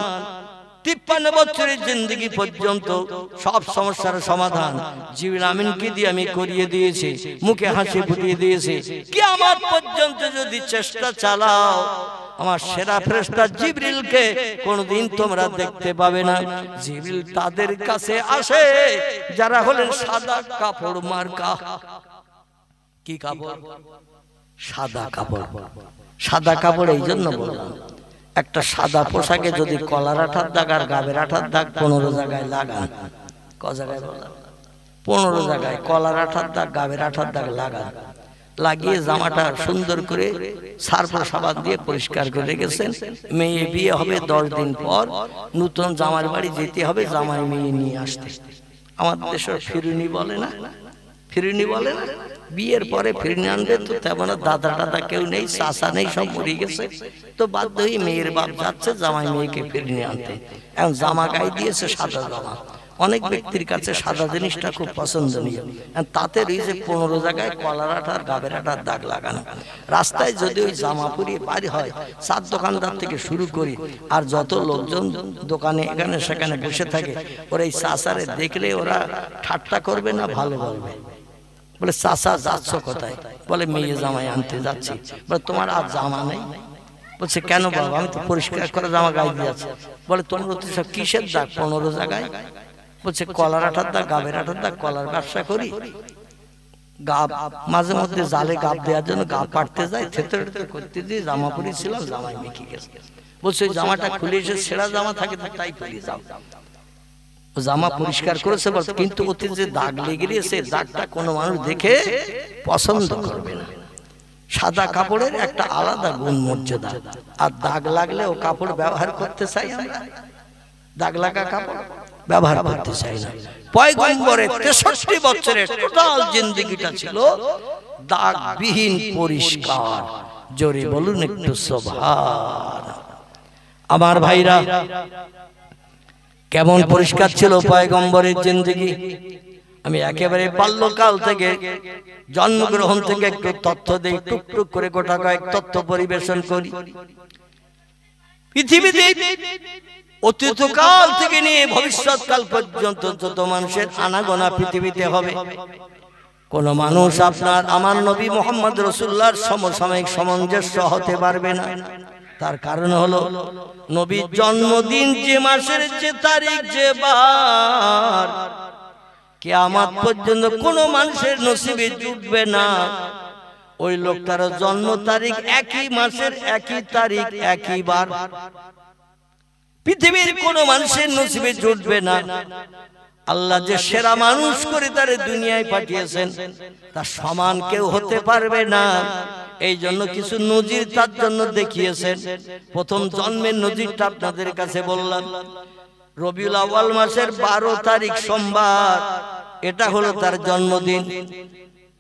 53 বছরের জিন্দেগি পর্যন্ত সব সমস্যার সমাধান জিবরিল আমিনকে দিয়ে আমি করিয়ে দিয়েছি, মুখে হাসি ফুটিয়ে দিয়েছি। কিয়ামত পর্যন্ত যদি চেষ্টা চালাও, আমার সেরা ফেরেশতা জিবরিলকে কোনদিন তোমরা দেখতে পাবে না। জিবরিল তাদের কাছে আসে যারা হলেন সাদা কাপড় মার্কা। কি কাপড়? সাদা কাপড়। সাদা কাপড় এই জন্য বললাম, একটা সাদা পোশাকে যদি কলার আঠার দাগ আর গাবের আঠার দাগ 15 জায়গায় লাগান, ক জায়গায় বললাম 15 জায়গায় কলার আঠার দাগ গাবের আঠার দাগ লাগান, লাগিয়ে জামাটা সুন্দর করে সার্ফ সাবান দিয়ে পরিষ্কার করে রেখেছেন। মেয়ে বিয়ে হবে 10 দিন পর, নতুন জামার বাড়ি যেতে হবে, জামাই মেয়ে নিয়ে আসতে। আমাদের দেশে ফিরুনি বলে না, ফিরুনি বলে না, বিয়ের পরে ফিরুনি আনবে তো তেমন দাদা টাদা কেউ নেই, চাচা নেই, সব মরে গেছে, তো বাধ্য হয়ে মেয়ের বাপ যাচ্ছে জামাই মেয়েকে ফিরুনি আনতে। এখন জামা গায়ে দিয়েছে সাদা জামা, অনেক ব্যক্তির কাছে সাদা জিনিসটা খুব পছন্দনীয়, তাতে রয়েছে 15 জায়গায় কলার আঠার গাবের আঠার দাগ লাগানো। রাস্তায় যদি ওই জামা পরিয়ে পারি হয়, চার দোকানদার থেকে শুরু করি আর যত লোকজন দোকানে এখানে সেখানে বসে থাকে, ওরা এই চাচারে দেখলে ওরা ঠাট্টা করবে না ভালো বলবে? বলে চাচা যাচ্ছ কোথায়? বলে মেয়ে জামাই আনতে যাচ্ছি। বলে তোমার আর জামা নেই? বলছে কেন বাবা, আমি তো পরিষ্কার করে জামা গায়ে দিয়ে আছি। বলে তোমার তো সব কিসের দাগ 15 জায়গায়? বলছে কলার আঠার দাগ গাবের আঠার দাগ, কলার ব্যবসা করি, গাব মাঝে মধ্যে জালে গাব দেওয়ার জন্য গাব পাড়তে যায়, থেতে করতে দিয়ে জামা পরেছিলাম, জামাই মেখে গেছে। বলছে জামাটা খুলে এসে ছেঁড়া জামা থাকে তাই পরে যাও। জামা পরিষ্কার করেছে বলছে, কিন্তু ওতে যে দাগ লেগে গিয়েছে, দাগটা কোনো মানুষ দেখে পছন্দ করবে না। সাদা কাপড়ের একটা আলাদা গুণ মর্যাদা, আর দাগ লাগলে ও কাপড় ব্যবহার করতে চাই আমরা, দাগ লাগা কাপড় ব্যবহার করতে চাই না। পয়গম্বরের 63 বছরের টোটাল জিন্দেগিটা ছিল দাগবিহীন পরিষ্কার। জোরে বলুন একটু সুবহান। আমার ভাইরা, কেমন পরিষ্কার ছিল পয়গম্বরের জিন্দেগি। আমি একেবারে বাল্যকাল থেকে জন্মগ্রহণ থেকে একটু তথ্য দেই, টুকটুক করে গোটা কয়েক তথ্য পরিবেশন করি। পৃথিবীতে অতীতকাল থেকে নিয়ে ভবিষ্যৎকাল পর্যন্ত যত মানুষের আনাগোনা পৃথিবীতে হবে, কোন মানুষ আপনার আমার নবী মুহাম্মদ রাসূলুল্লাহর সমসাময়িক সামঞ্জস্য হতে পারবে না। তার কারণ হলো নবীর জন্মদিন যে মাসের যে তারিখ যে বার, কিয়ামত পর্যন্ত কোন মানুষের নসিবে জুটবে না ওই লোকটার জন্ম তারিখ একই মাসের একই তারিখ একই বার। পৃথিবীর কোন মানুষের নসিবে জুটবে না। আল্লাহ যে সেরা মানুষ করে তারে দুনিয়ায় পাঠিয়েছেন, তার সমান কেউ হতে পারবে না। এই জন্য কিছু নজির তার জন্য দেখিয়েছেন। প্রথম জন্মের নজিরটা আপনাদের কাছে বললাম। রবিউল আউয়াল মাসের 12 তারিখ সোমবার, এটা হলো তার জন্মদিন।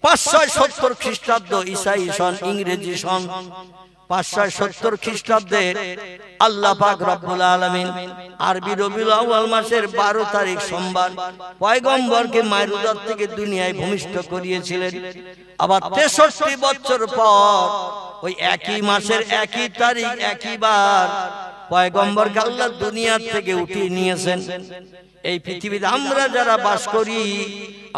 570 খ্রিস্টাব্দ ঈসাই সন, ইংরেজি সন 570 খ্রিস্টাব্দে আল্লাহ পাক রব্বুল আলামিন আরবি রবিউল আউয়াল মাসের 12 তারিখ সোমবার পয়গম্বরকে মায়ের উদর থেকে দুনিয়ায় ভূমিষ্ঠ করিয়েছিলেন। আবার 63 বছর পর ওই একই মাসের একই তারিখ একই বার পয়গম্বরকে আল্লাহ দুনিয়া থেকে উঠিয়ে নিয়েছেন। এই পৃথিবীতে আমরা যারা বাস করি,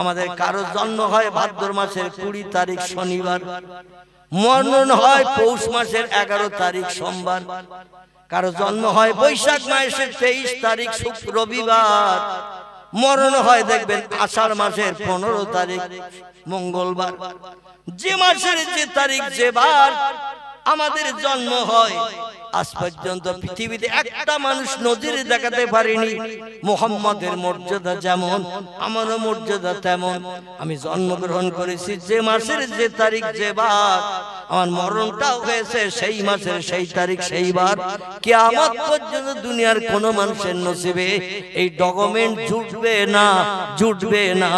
আমাদের কারো জন্ম হয় ভাদ্র মাসের 20 তারিখ শনিবার, মরণ হয় পৌষ মাসের 11 তারিখ সোমবার, কারো জন্ম হয় বৈশাখ মাসের 23 তারিখ রবিবার, মরণ হয় দেখবেন আষাঢ় মাসের 15 তারিখ মঙ্গলবার। যে মাসের যে তারিখ যে বার আমাদের জন্ম হয়, আজ পর্যন্ত পৃথিবীতে একটা মানুষ নজির দেখাতে পারেনি। মুহাম্মাদের মর্যাদা যেমন আমারও মর্যাদা তেমন। আমি জন্মগ্রহণ করেছি যে মাসের যে তারিখ যে বার, আমার মরণটাও হয়েছে সেই মাসের সেই তারিখ সেই বার। কিয়ামত পর্যন্ত দুনিয়ার কোন মানুষের নসিবে এই ডকুমেন্ট জুটবে না, জুটবে না।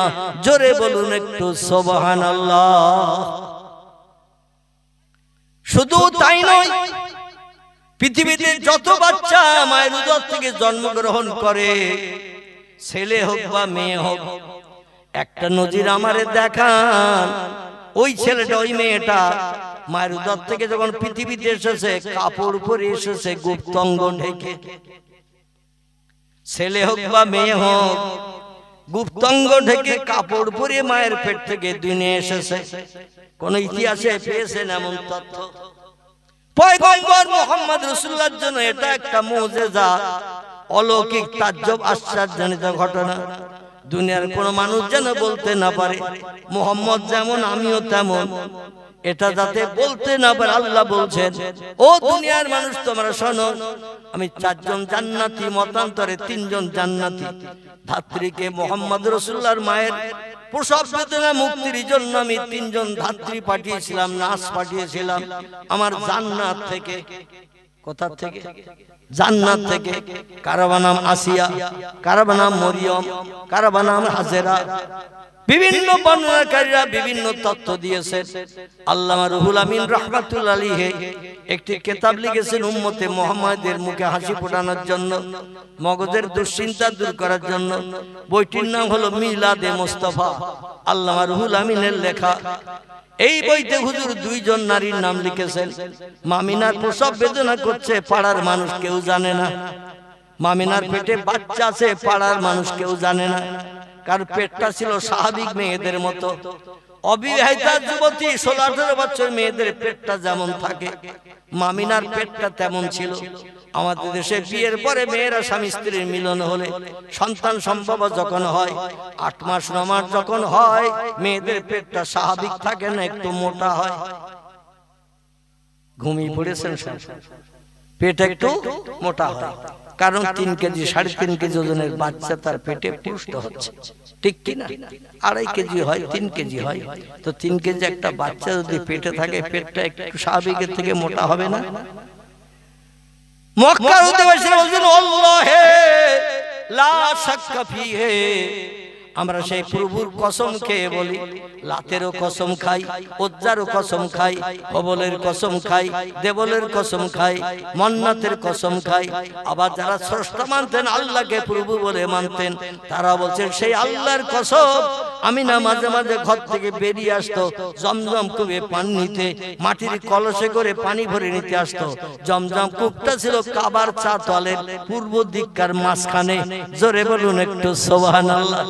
জোরে বলুন একটু সুবহানাল্লাহ। শুধু তাই নয়, পৃথিবীতে যত বাচ্চা মায়ের উদর থেকে জন্মগ্রহণ করে, ছেলে হোক বা মেয়ে হোক, একটা নজির আমারে দেখান। ওই ছেলেটা ওই মেয়েটা মায়ের উদর থেকে যখন পৃথিবীতে এসেছে, কাপড় পরে এসেছে গুপ্তাঙ্গ ঢেকে। ছেলে হোক বা মেয়ে হোক, গুপ্তাঙ্গ ঢেকে কাপড় পরে মায়ের পেট থেকে দুনিয়া এসেছে। কোন ইতিহাসে পেয়েছেন এমন তথ্য? পয়গম্বর মুহাম্মদ রাসূলুল্লাহর জন্য এটা একটা মুজিজা, অলৌকিক তাজ্জব আশ্চর্যজনক ঘটনা। দুনিয়ার কোন মানুষ যেন বলতে না পারে মুহাম্মদ যেমন আমিও তেমন। এটা যাতে বলতে না পারে আল্লাহ বলছেন, ও দুনিয়ার মানুষ তোমরা শোনো, আমি 4 জন জান্নাতি, মতান্তরে 3 জন জান্নাতি ধাত্রীকে মোহাম্মদ রাসূলুল্লাহর মায়ের প্রসব বেদনা মুক্তির জন্য আমি 3 জন ধাত্রী পাঠিয়েছিলাম, নাস পাঠিয়েছিলাম আমার জান্নাত থেকে। কোথা থেকে? জান্নাত থেকে। কারো নাম আসিয়া, কারো নাম মরিয়ম, কারো নাম হাজেরা। বিভিন্ন বর্ণনাকারীরা বিভিন্ন তথ্য দিয়েছেন। আল্লামা রুহুল আমিন রাহমাতুল্লাহ আলাইহি একটি কিতাব লিখেছেন উম্মতে মুহাম্মাদের মুখে হাসি ফোটানোর জন্য, মগজের দুশ্চিন্তা দূর করার জন্য। বইটির নাম হলো মিলাদে মুস্তাফা, আল্লামা রুহুল আমিনের লেখা। এই বইতে হুজুর 2 জন নারীর নাম লিখেছেন। মামিনার প্রসব বেদনা করছে, পাড়ার মানুষ কেউ জানে না। মামিনার পেটে বাচ্চা আছে, পাড়ার মানুষ কেউ জানে না। কার পেটটা ছিল স্বাভাবিক মেয়েদের মতো। অবিবাহিতা যুবতী 16-18 বছর মেয়েদের পেটটা যেমন থাকে, মামিনার পেটটা তেমন ছিল। আমাদের দেশে বিয়ের পরে মেয়েরা স্বামী স্ত্রীর মিলন হলে সন্তান সম্ভব যখন হয়, 8 মাস 9 মাস যখন হয়, মেয়েদের পেটটা স্বাভাবিক থাকে না, একটু মোটা হয়। ঘুমিয়ে পড়েছেন, পেট একটু মোটা হয়, কারণ 3 কেজি 3.5 কেজি ওজনের বাচ্চা তার পেটে পুষ্ট হচ্ছে, ঠিক কি না? 2.5 কেজি হয়, 3 কেজি হয়, তো 3 কেজি একটা বাচ্চা যদি পেটে থাকে, পেটটা একটু স্বাভাবিকের থেকে মোটা হবে না? মক্কার অধিবাসীরা বলছেন আল্লাহে লা শাক্কা ফিহে, আমরা সেই প্রভুর কসম খেয়ে বলি, লাতেরও কসম খাই, উজ্জারও কসম খাই, হবলের কসম খাই, দেবলের কসম খাই, মন্নাতের কসম খাই। আবার যারা স্রষ্টা মানতেন, আল্লাহকে প্রভু বলে মানতেন, তারা বলছেন সেই আল্লাহর কসম, আমি না মাঝে মাঝে ঘর থেকে বেরিয়ে আসতো, জমজম কূপে পানি নিতে, মাটির কলসে করে পানি ভরে নিতে আসতো। জমজম কূপটা ছিল কাবার চাতলের পূর্ব দিককার মাঝখানে। জোরে বলুন একটু সুবহানাল্লাহ।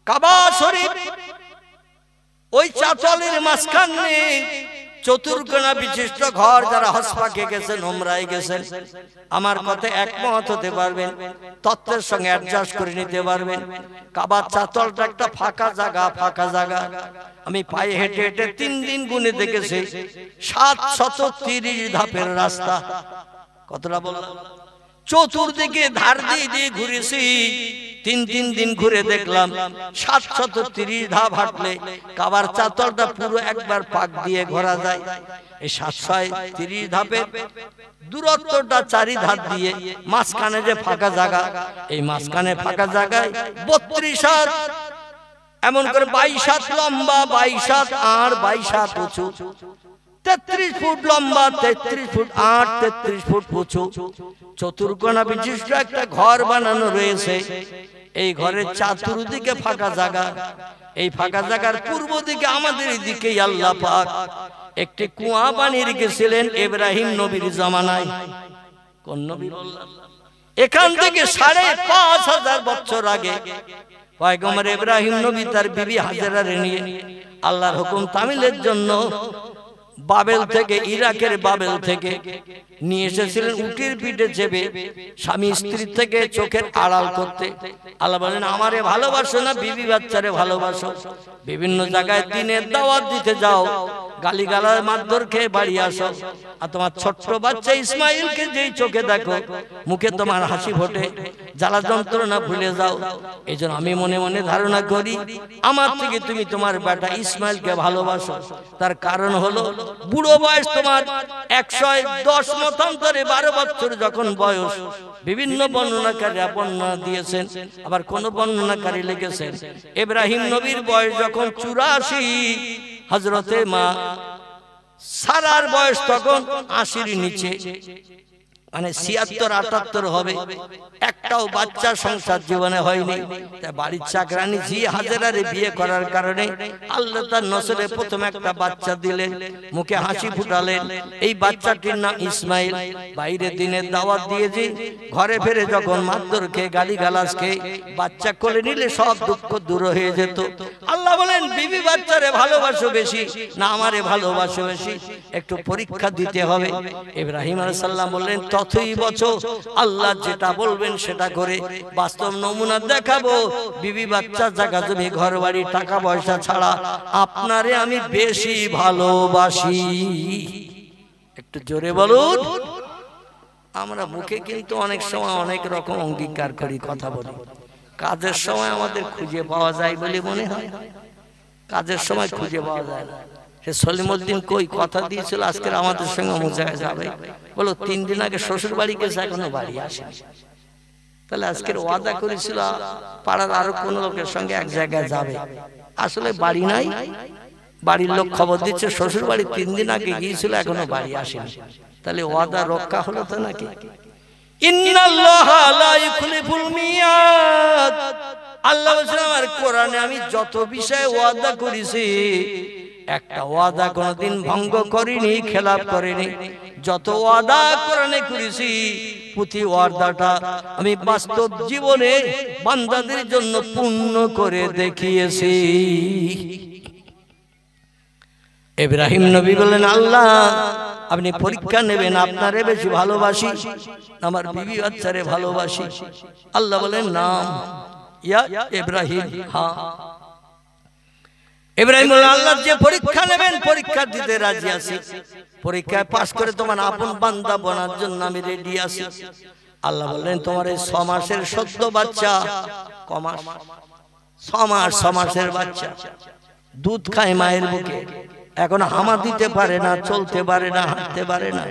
কাবা শরীফ ওই চাতলের মাঝখানে চতুর্কোণা বিশিষ্ট ঘর। যারা হজ পাকে গেছেন, উমরায় গেছেন, আমার কথা একমত হতে পারবেন, তত্ত্বের সঙ্গে অ্যাডজাস্ট করে নিতে পারবেন। কাবার চাতলটা একটা ফাঁকা জায়গা, ফাঁকা জায়গা। আমি পায়ে হেঁটে হেঁটে 3 দিন গুনে দেখেছি 730 ধাপের রাস্তা। কতটা বললাম? চতুর্দিকে ধার দিয়ে দিয়ে ঘুরেছি, 3 দিন ঘুরে দেখলাম 730 ধাপ হাঁটলে কাবার চাতলটা পুরো একবার পাক দিয়ে ঘোরা যায়। এই 730 ধাপের দূরত্বটা 4 ধাপ দিয়ে, মাঝখানে যে ফাঁকা জায়গা, এই মাঝখানে ফাঁকা জায়গায় 32 হাত, এমন করে 22 হাত লম্বা, 22 হাত আর 22 হাত উঁচু, 33 ফুট লম্বা, 33 ফুট আর 33 ফুট উঁচু চতুর্কোণা বিশিষ্ট একটা ঘর বানানো রয়েছে। এই ঘরের চতুর্দিকে ফাঁকা জায়গা। এই ফাঁকা জায়গার পূর্ব দিকে আমাদের দিকেই আল্লাহ পাক একটি কুয়া বানিয়ে রেখেছিলেন ইব্রাহিম নবীর জামানায়। কোন নবী বললাম? এখান থেকে 5,500 বছর আগে পয়গম্বর ইব্রাহিম নবী তার বিবি হাজেরারে নিয়ে আল্লাহর হুকুম তামিলের জন্য বাবেল থেকে, ইরাকের বাবেল থেকে নিয়ে এসেছিলেন উটের পিঠে চেপে, স্বামী স্ত্রী থেকে চোখের আড়াল করতে। আল্লাহ বলেন, আমারে ভালোবাসো না, বিবি বাচ্চারে ভালোবাসো। বিভিন্ন জায়গায় দিনের দাওয়াত দিতে যাও, গালিগালার মারধর খেয়ে বাড়ি আসো, আর তোমার ছোট্ট বাচ্চা ইসমাইলকে যেই চোখে দেখো, মুখে তোমার হাসি ফোটে, জ্বালা যন্ত্রণা ভুলে যাও। এই জন্য আমি মনে মনে ধারণা করি, আমার থেকে তুমি তোমার বেটা ইসমাইলকে ভালোবাসো। তার কারণ হলো, বুড়ো বয়স তোমার 110 মতান্তরে 12 বছর যখন বয়স। বিভিন্ন বর্ণনাকারীরা বর্ণনা দিয়েছেন, আবার কোন বর্ণনাকারী লিখেছেন ইব্রাহিম নবীর বয়স যখন 84, হযরতে মা সারার বয়স তখন 80-র নিচে, মানে 76-78 হবে। একটাও বাচ্চা সংসার জীবনে হয়নি। তাই বাড়ির চাকরানি জি হাজেরারে বিয়ে করার কারণে আল্লাহ তার নসলে প্রথম একটা বাচ্চা দিলেন, মুখে হাসি ফুটালেন। এই বাচ্চাটির নাম ইসমাইল। বাইরে দিনের দাওয়াত দিয়েছি, ঘরে ফিরে যখন মারধর খেয়ে, গালিগালাজ খেয়ে বাচ্চা কোলে নিলে সব দুঃখ দূর হয়ে যেত। আল্লাহ বলেন, বিবি বাচ্চারে ভালোবাসো বেশি না আমারে ভালোবাসো বেশি? একটু পরীক্ষা দিতে হবে। ইব্রাহিম আলাইহিস সালাম বললেন, তথই বচো, আল্লাহ যেটা বলবেন সেটা করে। বাস্তব নমুনা দেখাবো, বিবি বাচ্চা জায়গা জমি ঘর বাড়ি টাকা পয়সা ছাড়া আপনারে আমি বেশি ভালোবাসি। একটু জোরে বলুন। আমরা মুখে কিন্তু অনেক সময় অনেক রকম অঙ্গীকার করি, কথা বলি, কাজের সময় আমাদের খুঁজে পাওয়া যায় বলে মনে হয়, কাজের সময় খুঁজে পাওয়া যায় না। সে সলিমউদ্দিন কই কথা দিয়েছিল আজকের আমাদের সঙ্গে অমুক জায়গায় যাবে, বলো 3 দিন আগে শ্বশুর বাড়ি গেছে এখনো বাড়ি আসেনি। তাহলে আজকের ওয়াদা করেছিল পাড়ার আরো কোন লোকের সঙ্গে এক জায়গায় যাবে, আসলে বাড়ি নাই, বাড়ির লোক খবর দিচ্ছে শ্বশুর বাড়ি 3 দিন আগে গিয়েছিল এখনো বাড়ি আসেনি। তাহলে ওয়াদা রক্ষা হলো তো নাকি? ইন্নাল্লাহা লা ইখলিফুল মিয়াদ। আল্লাহ বলেছেন আমার কোরআনে আমি যত বিষয়ে ওয়াদা করেছি একটা ওয়াদা কোনদিন ভঙ্গ করিনি, খেলাপ করিনি। যত ওয়াদা কোরআনে করেছি প্রতি ওয়াদাটা আমি বাস্তব জীবনে বান্দাদের জন্য পূর্ণ করে দেখিয়েছি। ইব্রাহিম নবী বলেন আল্লাহ আপনি পরীক্ষা নেবেন, আপনারে বেশি ভালোবাসি আমার বিবি বাচ্চারে ভালোবাসি। আল্লাহ বলেন নাম ইয়া ইব্রাহিম। হ্যাঁ, ইব্রাহিম বলেন আল্লাহ যে পরীক্ষা নেবেন পরীক্ষা দিতে রাজি আছি, পরীক্ষায় পাস করে তোমার আপন বান্দা বানার জন্য আমি রেডি আছি। আল্লাহ বললেন তোমার এই 6 মাসের সদ্য বাচ্চা, কমাস 6 মাসের বাচ্চা দুধ খায় মায়ের বুকে, এখন হামা দিতে পারে না, চলতে পারে না, হাঁটতে পারে না।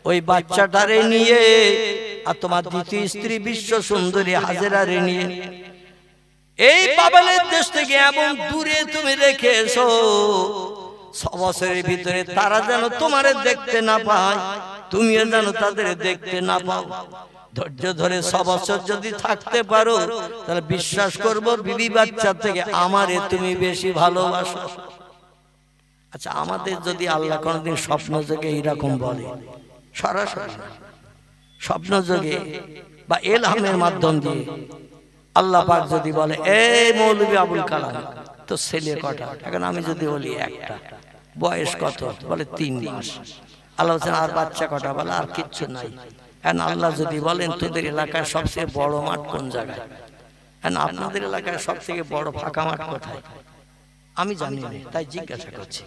ওই বাচ্চাটারে নিয়ে আর তোমার দ্বিতীয় স্ত্রী বিশ্ব সুন্দরী হাজেরারে নিয়ে এই বাবেলের দেশ থেকে এমন দূরে তুমি রেখে এসো 6 বছরের ভিতরে তারা যেন তোমারে দেখতে না পায়, তুমিও যেন তাদের দেখতে না পাও। ধৈর্য ধরে 6 বছর যদি থাকতে পারো তাহলে বিশ্বাস করব বিবি বাচ্চা থেকে আমারে তুমি বেশি ভালোবাসো। আচ্ছা, আমাদের যদি আল্লাহ কোনদিন স্বপ্ন যোগে এরকম বলে, সরাসরি স্বপ্ন যোগে বা ইলহামের মাধ্যম দিয়ে আল্লাহ পাক যদি বলে এই মৌলভী আবুল কালাম তো ছেলে কটা, এখন আমি যদি বলি একটা, বয়স কত, বলে 3 মাস। আল্লাহ বলছেন আর বাচ্চা কটা, বলে আর কিচ্ছু নাই। এখন আল্লাহ যদি বলেন তোদের এলাকায় সবচেয়ে বড় মাঠ কোন জায়গায়, এখন আপনাদের এলাকায় সবথেকে বড় ফাঁকা মাঠ কোথায় আমি জানি না, তাই জিজ্ঞাসা করছি।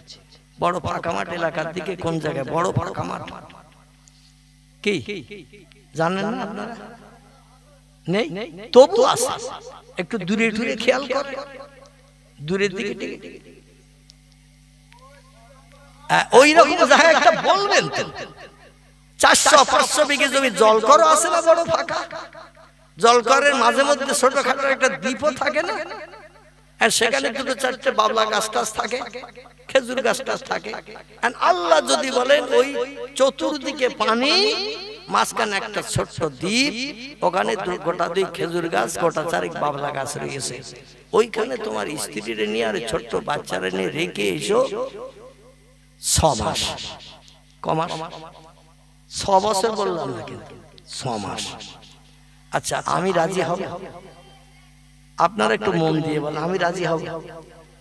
বড় ফাঁকা মাঠ এলাকার দিকে কোন জায়গায় বড় ফাঁকা মাঠ কি জানেন না আপনারা? নেই, তবু আছে, একটু দূরে দূরে খেয়াল কর, দূরের দিকে ওই রকম জায়গায় একটা বলবেন 400-500 বিঘে জমি জলকর আছে না, বড় ফাঁকা। জলকরের মাঝে মধ্যে ছোটখাটো একটা দ্বীপও থাকে না, আর সেখানে 2-4টে বাবলা গাছ টাছ থাকে, খেজুর গাছ টাছ থাকে। আল্লাহ যদি বলেন ওই চতুর্দিকে পানি, মাঝখানে একটা ছোট্ট দ্বীপ, ওখানে গোটা 2 খেজুর গাছ, গোটা 4 বাবলা গাছ রয়েছে, ওইখানে তোমার স্ত্রীরে নিয়ে আর ছোট্ট বাচ্চারে নিয়ে রেখে এসো 6 মাস। কমাস 6 বছর বললাম না কিন্তু 6 মাস। আচ্ছা, আমি রাজি হব? আপনারা একটু মন দিয়ে বলেন আমি রাজি হব?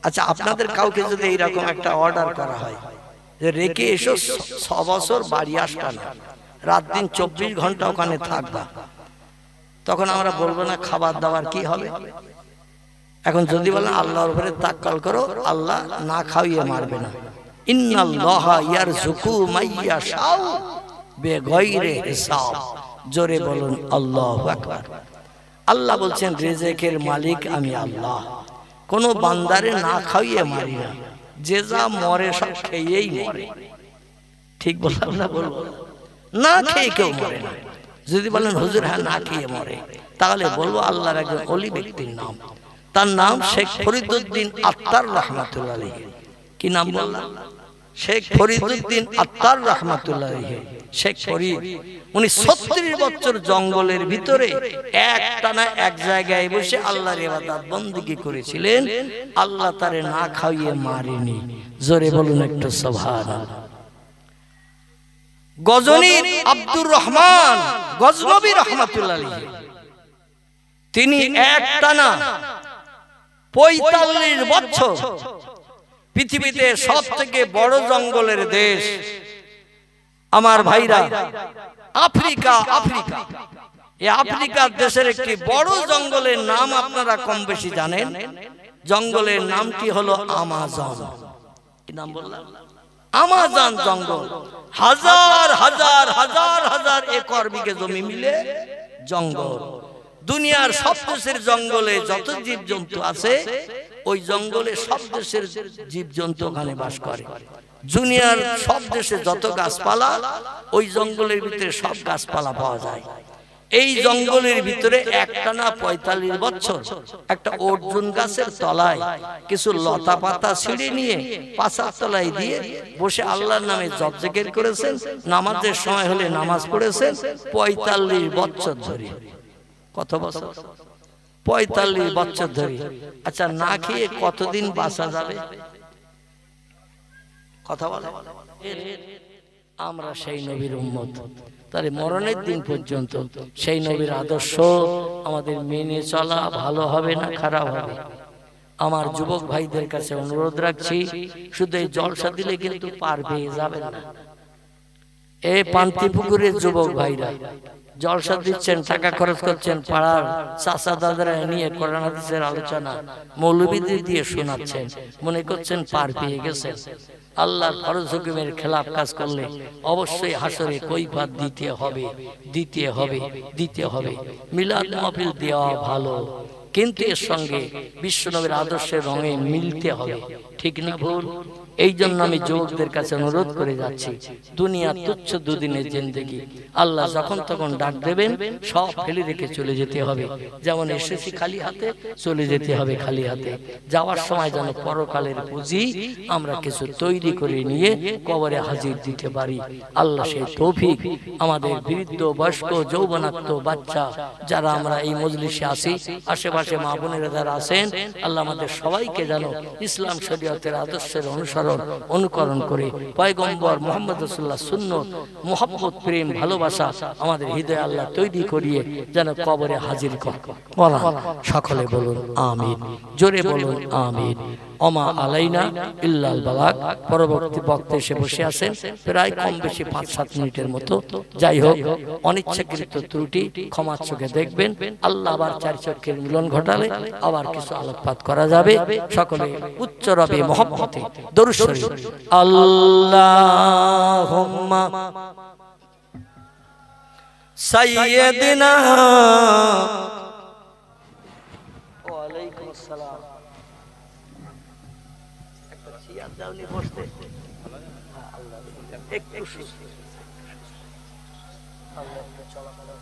আচ্ছা, আপনাদের কাউকে যদি এইরকম একটা অর্ডার করা হয় যে রেখে এসো 6 বছর, বাড়ি আসবা না, রাত দিন 24 ঘন্টা ওখানে থাকবা, তখন আমরা বলবো না খাবার দাবার কি হবে? এখন যদি বলেন আল্লাহর উপরে তাওয়াক্কুল করো, আল্লাহ না খাইয়ে মারবে না। ইন্নাল্লাহা ইয়ারযুকু মাইয়াশাউ বিগাইরি হিসাব। জোরে বলুন আল্লাহু আকবার। আল্লাহ বলছেন রিজিকের মালিক আমি আল্লাহ, কোন বান্দারে না খাইয়ে মারি না, যে যা মরে সব খেয়েই মরে। ঠিক বললাম না? বলবো না খেয়ে কেউ মরে না। যদি বলেন হুজুর হ্যাঁ না খেয়ে মরে, তাহলে বলবো আল্লাহর একজন ওলি ব্যক্তির নাম, তার নাম শেখ ফরিদউদ্দিন আত্তার রহমাতুল্লাহ আলাইহি। কি নাম বললাম? শেখ ফরিদউদ্দিন আত্তার রহমাতুল্লাহ আলাইহি। শেখ ফরিদ উনি 36 বছর জঙ্গলের ভিতরে একটানা এক জায়গায় বসে আল্লাহর ইবাদত বندگی করেছিলেন, আল্লাহ তারে না খাইয়ে মারেনি। জোরে বলুন একটু সুবহানাল্লাহ। গজনীর আব্দুর রহমান গজনবী রহমাতুল্লাহ আলাইহি, তিনি একটানা 45 বছর পৃথিবীতে সবথেকে বড় জঙ্গলের দেশ আমার ভাইরা, আফ্রিকা, আফ্রিকা, এই আফ্রিকার দেশের একটি বড় জঙ্গলের নাম আপনারা কম বেশি জানেন। জঙ্গলের নামটি হলো আমাজন। কি নাম বললাম? আমাজন জঙ্গল। হাজার হাজার হাজার হাজার একর বিঘে জমি মিলে জঙ্গল। দুনিয়ার সব দেশের জঙ্গলে যত জীবজন্তু আছে, ওই জঙ্গলে সব দেশের জীবজন্তু ওখানে বাস করে। দুনিয়ার সব দেশে যত গাছপালা, ওই জঙ্গলের ভিতরে সব গাছপালা পাওয়া যায়। এই জঙ্গলের ভিতরে একটানা ৪৫ বছর একটা অর্জুন গাছের তলায় কিছু লতা পাতা ছিঁড়ে নিয়ে পাশার তলায় দিয়ে বসে আল্লাহর নামে জপ জিকির করেছেন। নামাজের সময় হলে নামাজ পড়েছেন ৪৫ বছর ধরে। কত বছর? ৪৫ বছর ধরে। আচ্ছা, না খেয়ে কতদিন বাঁচা যাবে? কথা বলে। আমরা সেই নবীর উম্মত, তার মরণের দিন পর্যন্ত সেই নবীর আদর্শ আমাদের মেনে চলা ভালো হবে না খারাপ হবে? আমার যুবক ভাইদের কাছে অনুরোধ রাখছি, শুধু এই জলসা দিলে কিন্তু পার পেয়ে যাবেন না। এই পান্তিপুকুরের যুবক ভাইরা জলসা দিচ্ছেন, টাকা খরচ করছেন, পাড়ার চাচা দাদারা নিয়ে কোরআন হাদিসের আলোচনা মৌলবীদের দিয়ে শোনাচ্ছেন, মনে করছেন পার পেয়ে গেছেন। আল্লাহর ফরজ হুকুমের খেলাফ কাজ করলে অবশ্যই হাসরে কৈফিয়ত দিতে হবে, দিতে হবে, দিতে হবে। মিলাদ মাহফিল দেওয়া ভালো, কিন্তু এর সঙ্গে বিশ্বনবীর আদর্শের রঙে মিলতে হবে। ঠিক না ভুল? এই জন্য আমি যুবকদের কাছে অনুরোধ করে যাচ্ছি, দুনিয়া তুচ্ছ দুদিনের জিন্দেগি। আল্লাহ যখন তখন ডাক দেবেন, সব ফেলে রেখে চলে যেতে হবে। যেমন এসেছি খালি হাতে, চলে যেতে হবে খালি হাতে। যাওয়ার সময় যেন পরকালের পুঁজি আমরা কিছু তৈরি করে নিয়ে কবরে হাজির দিতে পারি। আল্লাহ সেই তৌফিক আমাদের বৃদ্ধ, বয়স্ক, যৌবনাক্ত, বাচ্চা যারা আমরা এই মজলিসে আসি, আশেপাশে মা বোনেরা যারা আছেন, আল্লাহ আমাদের সবাইকে যেন ইসলাম শরীয়তের আদর্শের অনুকরণ করে পয়গম্বর মুহাম্মদ রাসূলুল্লাহ সুন্নত, মুহাব্বত, প্রেম, ভালোবাসা আমাদের হৃদয়ে আল্লাহ তৈরি করিয়ে যেন কবরে হাজির করেন। সকলে বলুন আমিন, জোরে বলুন আমিন। ওমা আলাইনা ইল্লাল বালাগ। পরবর্তী বক্তা এসে বসে আছেন, প্রায় কম বেশি ৫-৭ মিনিটের মতো। যাই হোক, অনিচ্ছাকৃত ত্রুটি ক্ষমার চোখে দেখবেন। আল্লাহ আবার ৪ চক্ষের মিলন ঘটালে আবার কিছু আলোকপাত করা যাবে। সকলে উচ্চ রবে মহব্বতে দরুদ শরীফ। আল্লাহুম্মা সাইয়্যিদিনা। ওয়া আলাইকুম আসসালাম। বসতে একটু চলাফেরা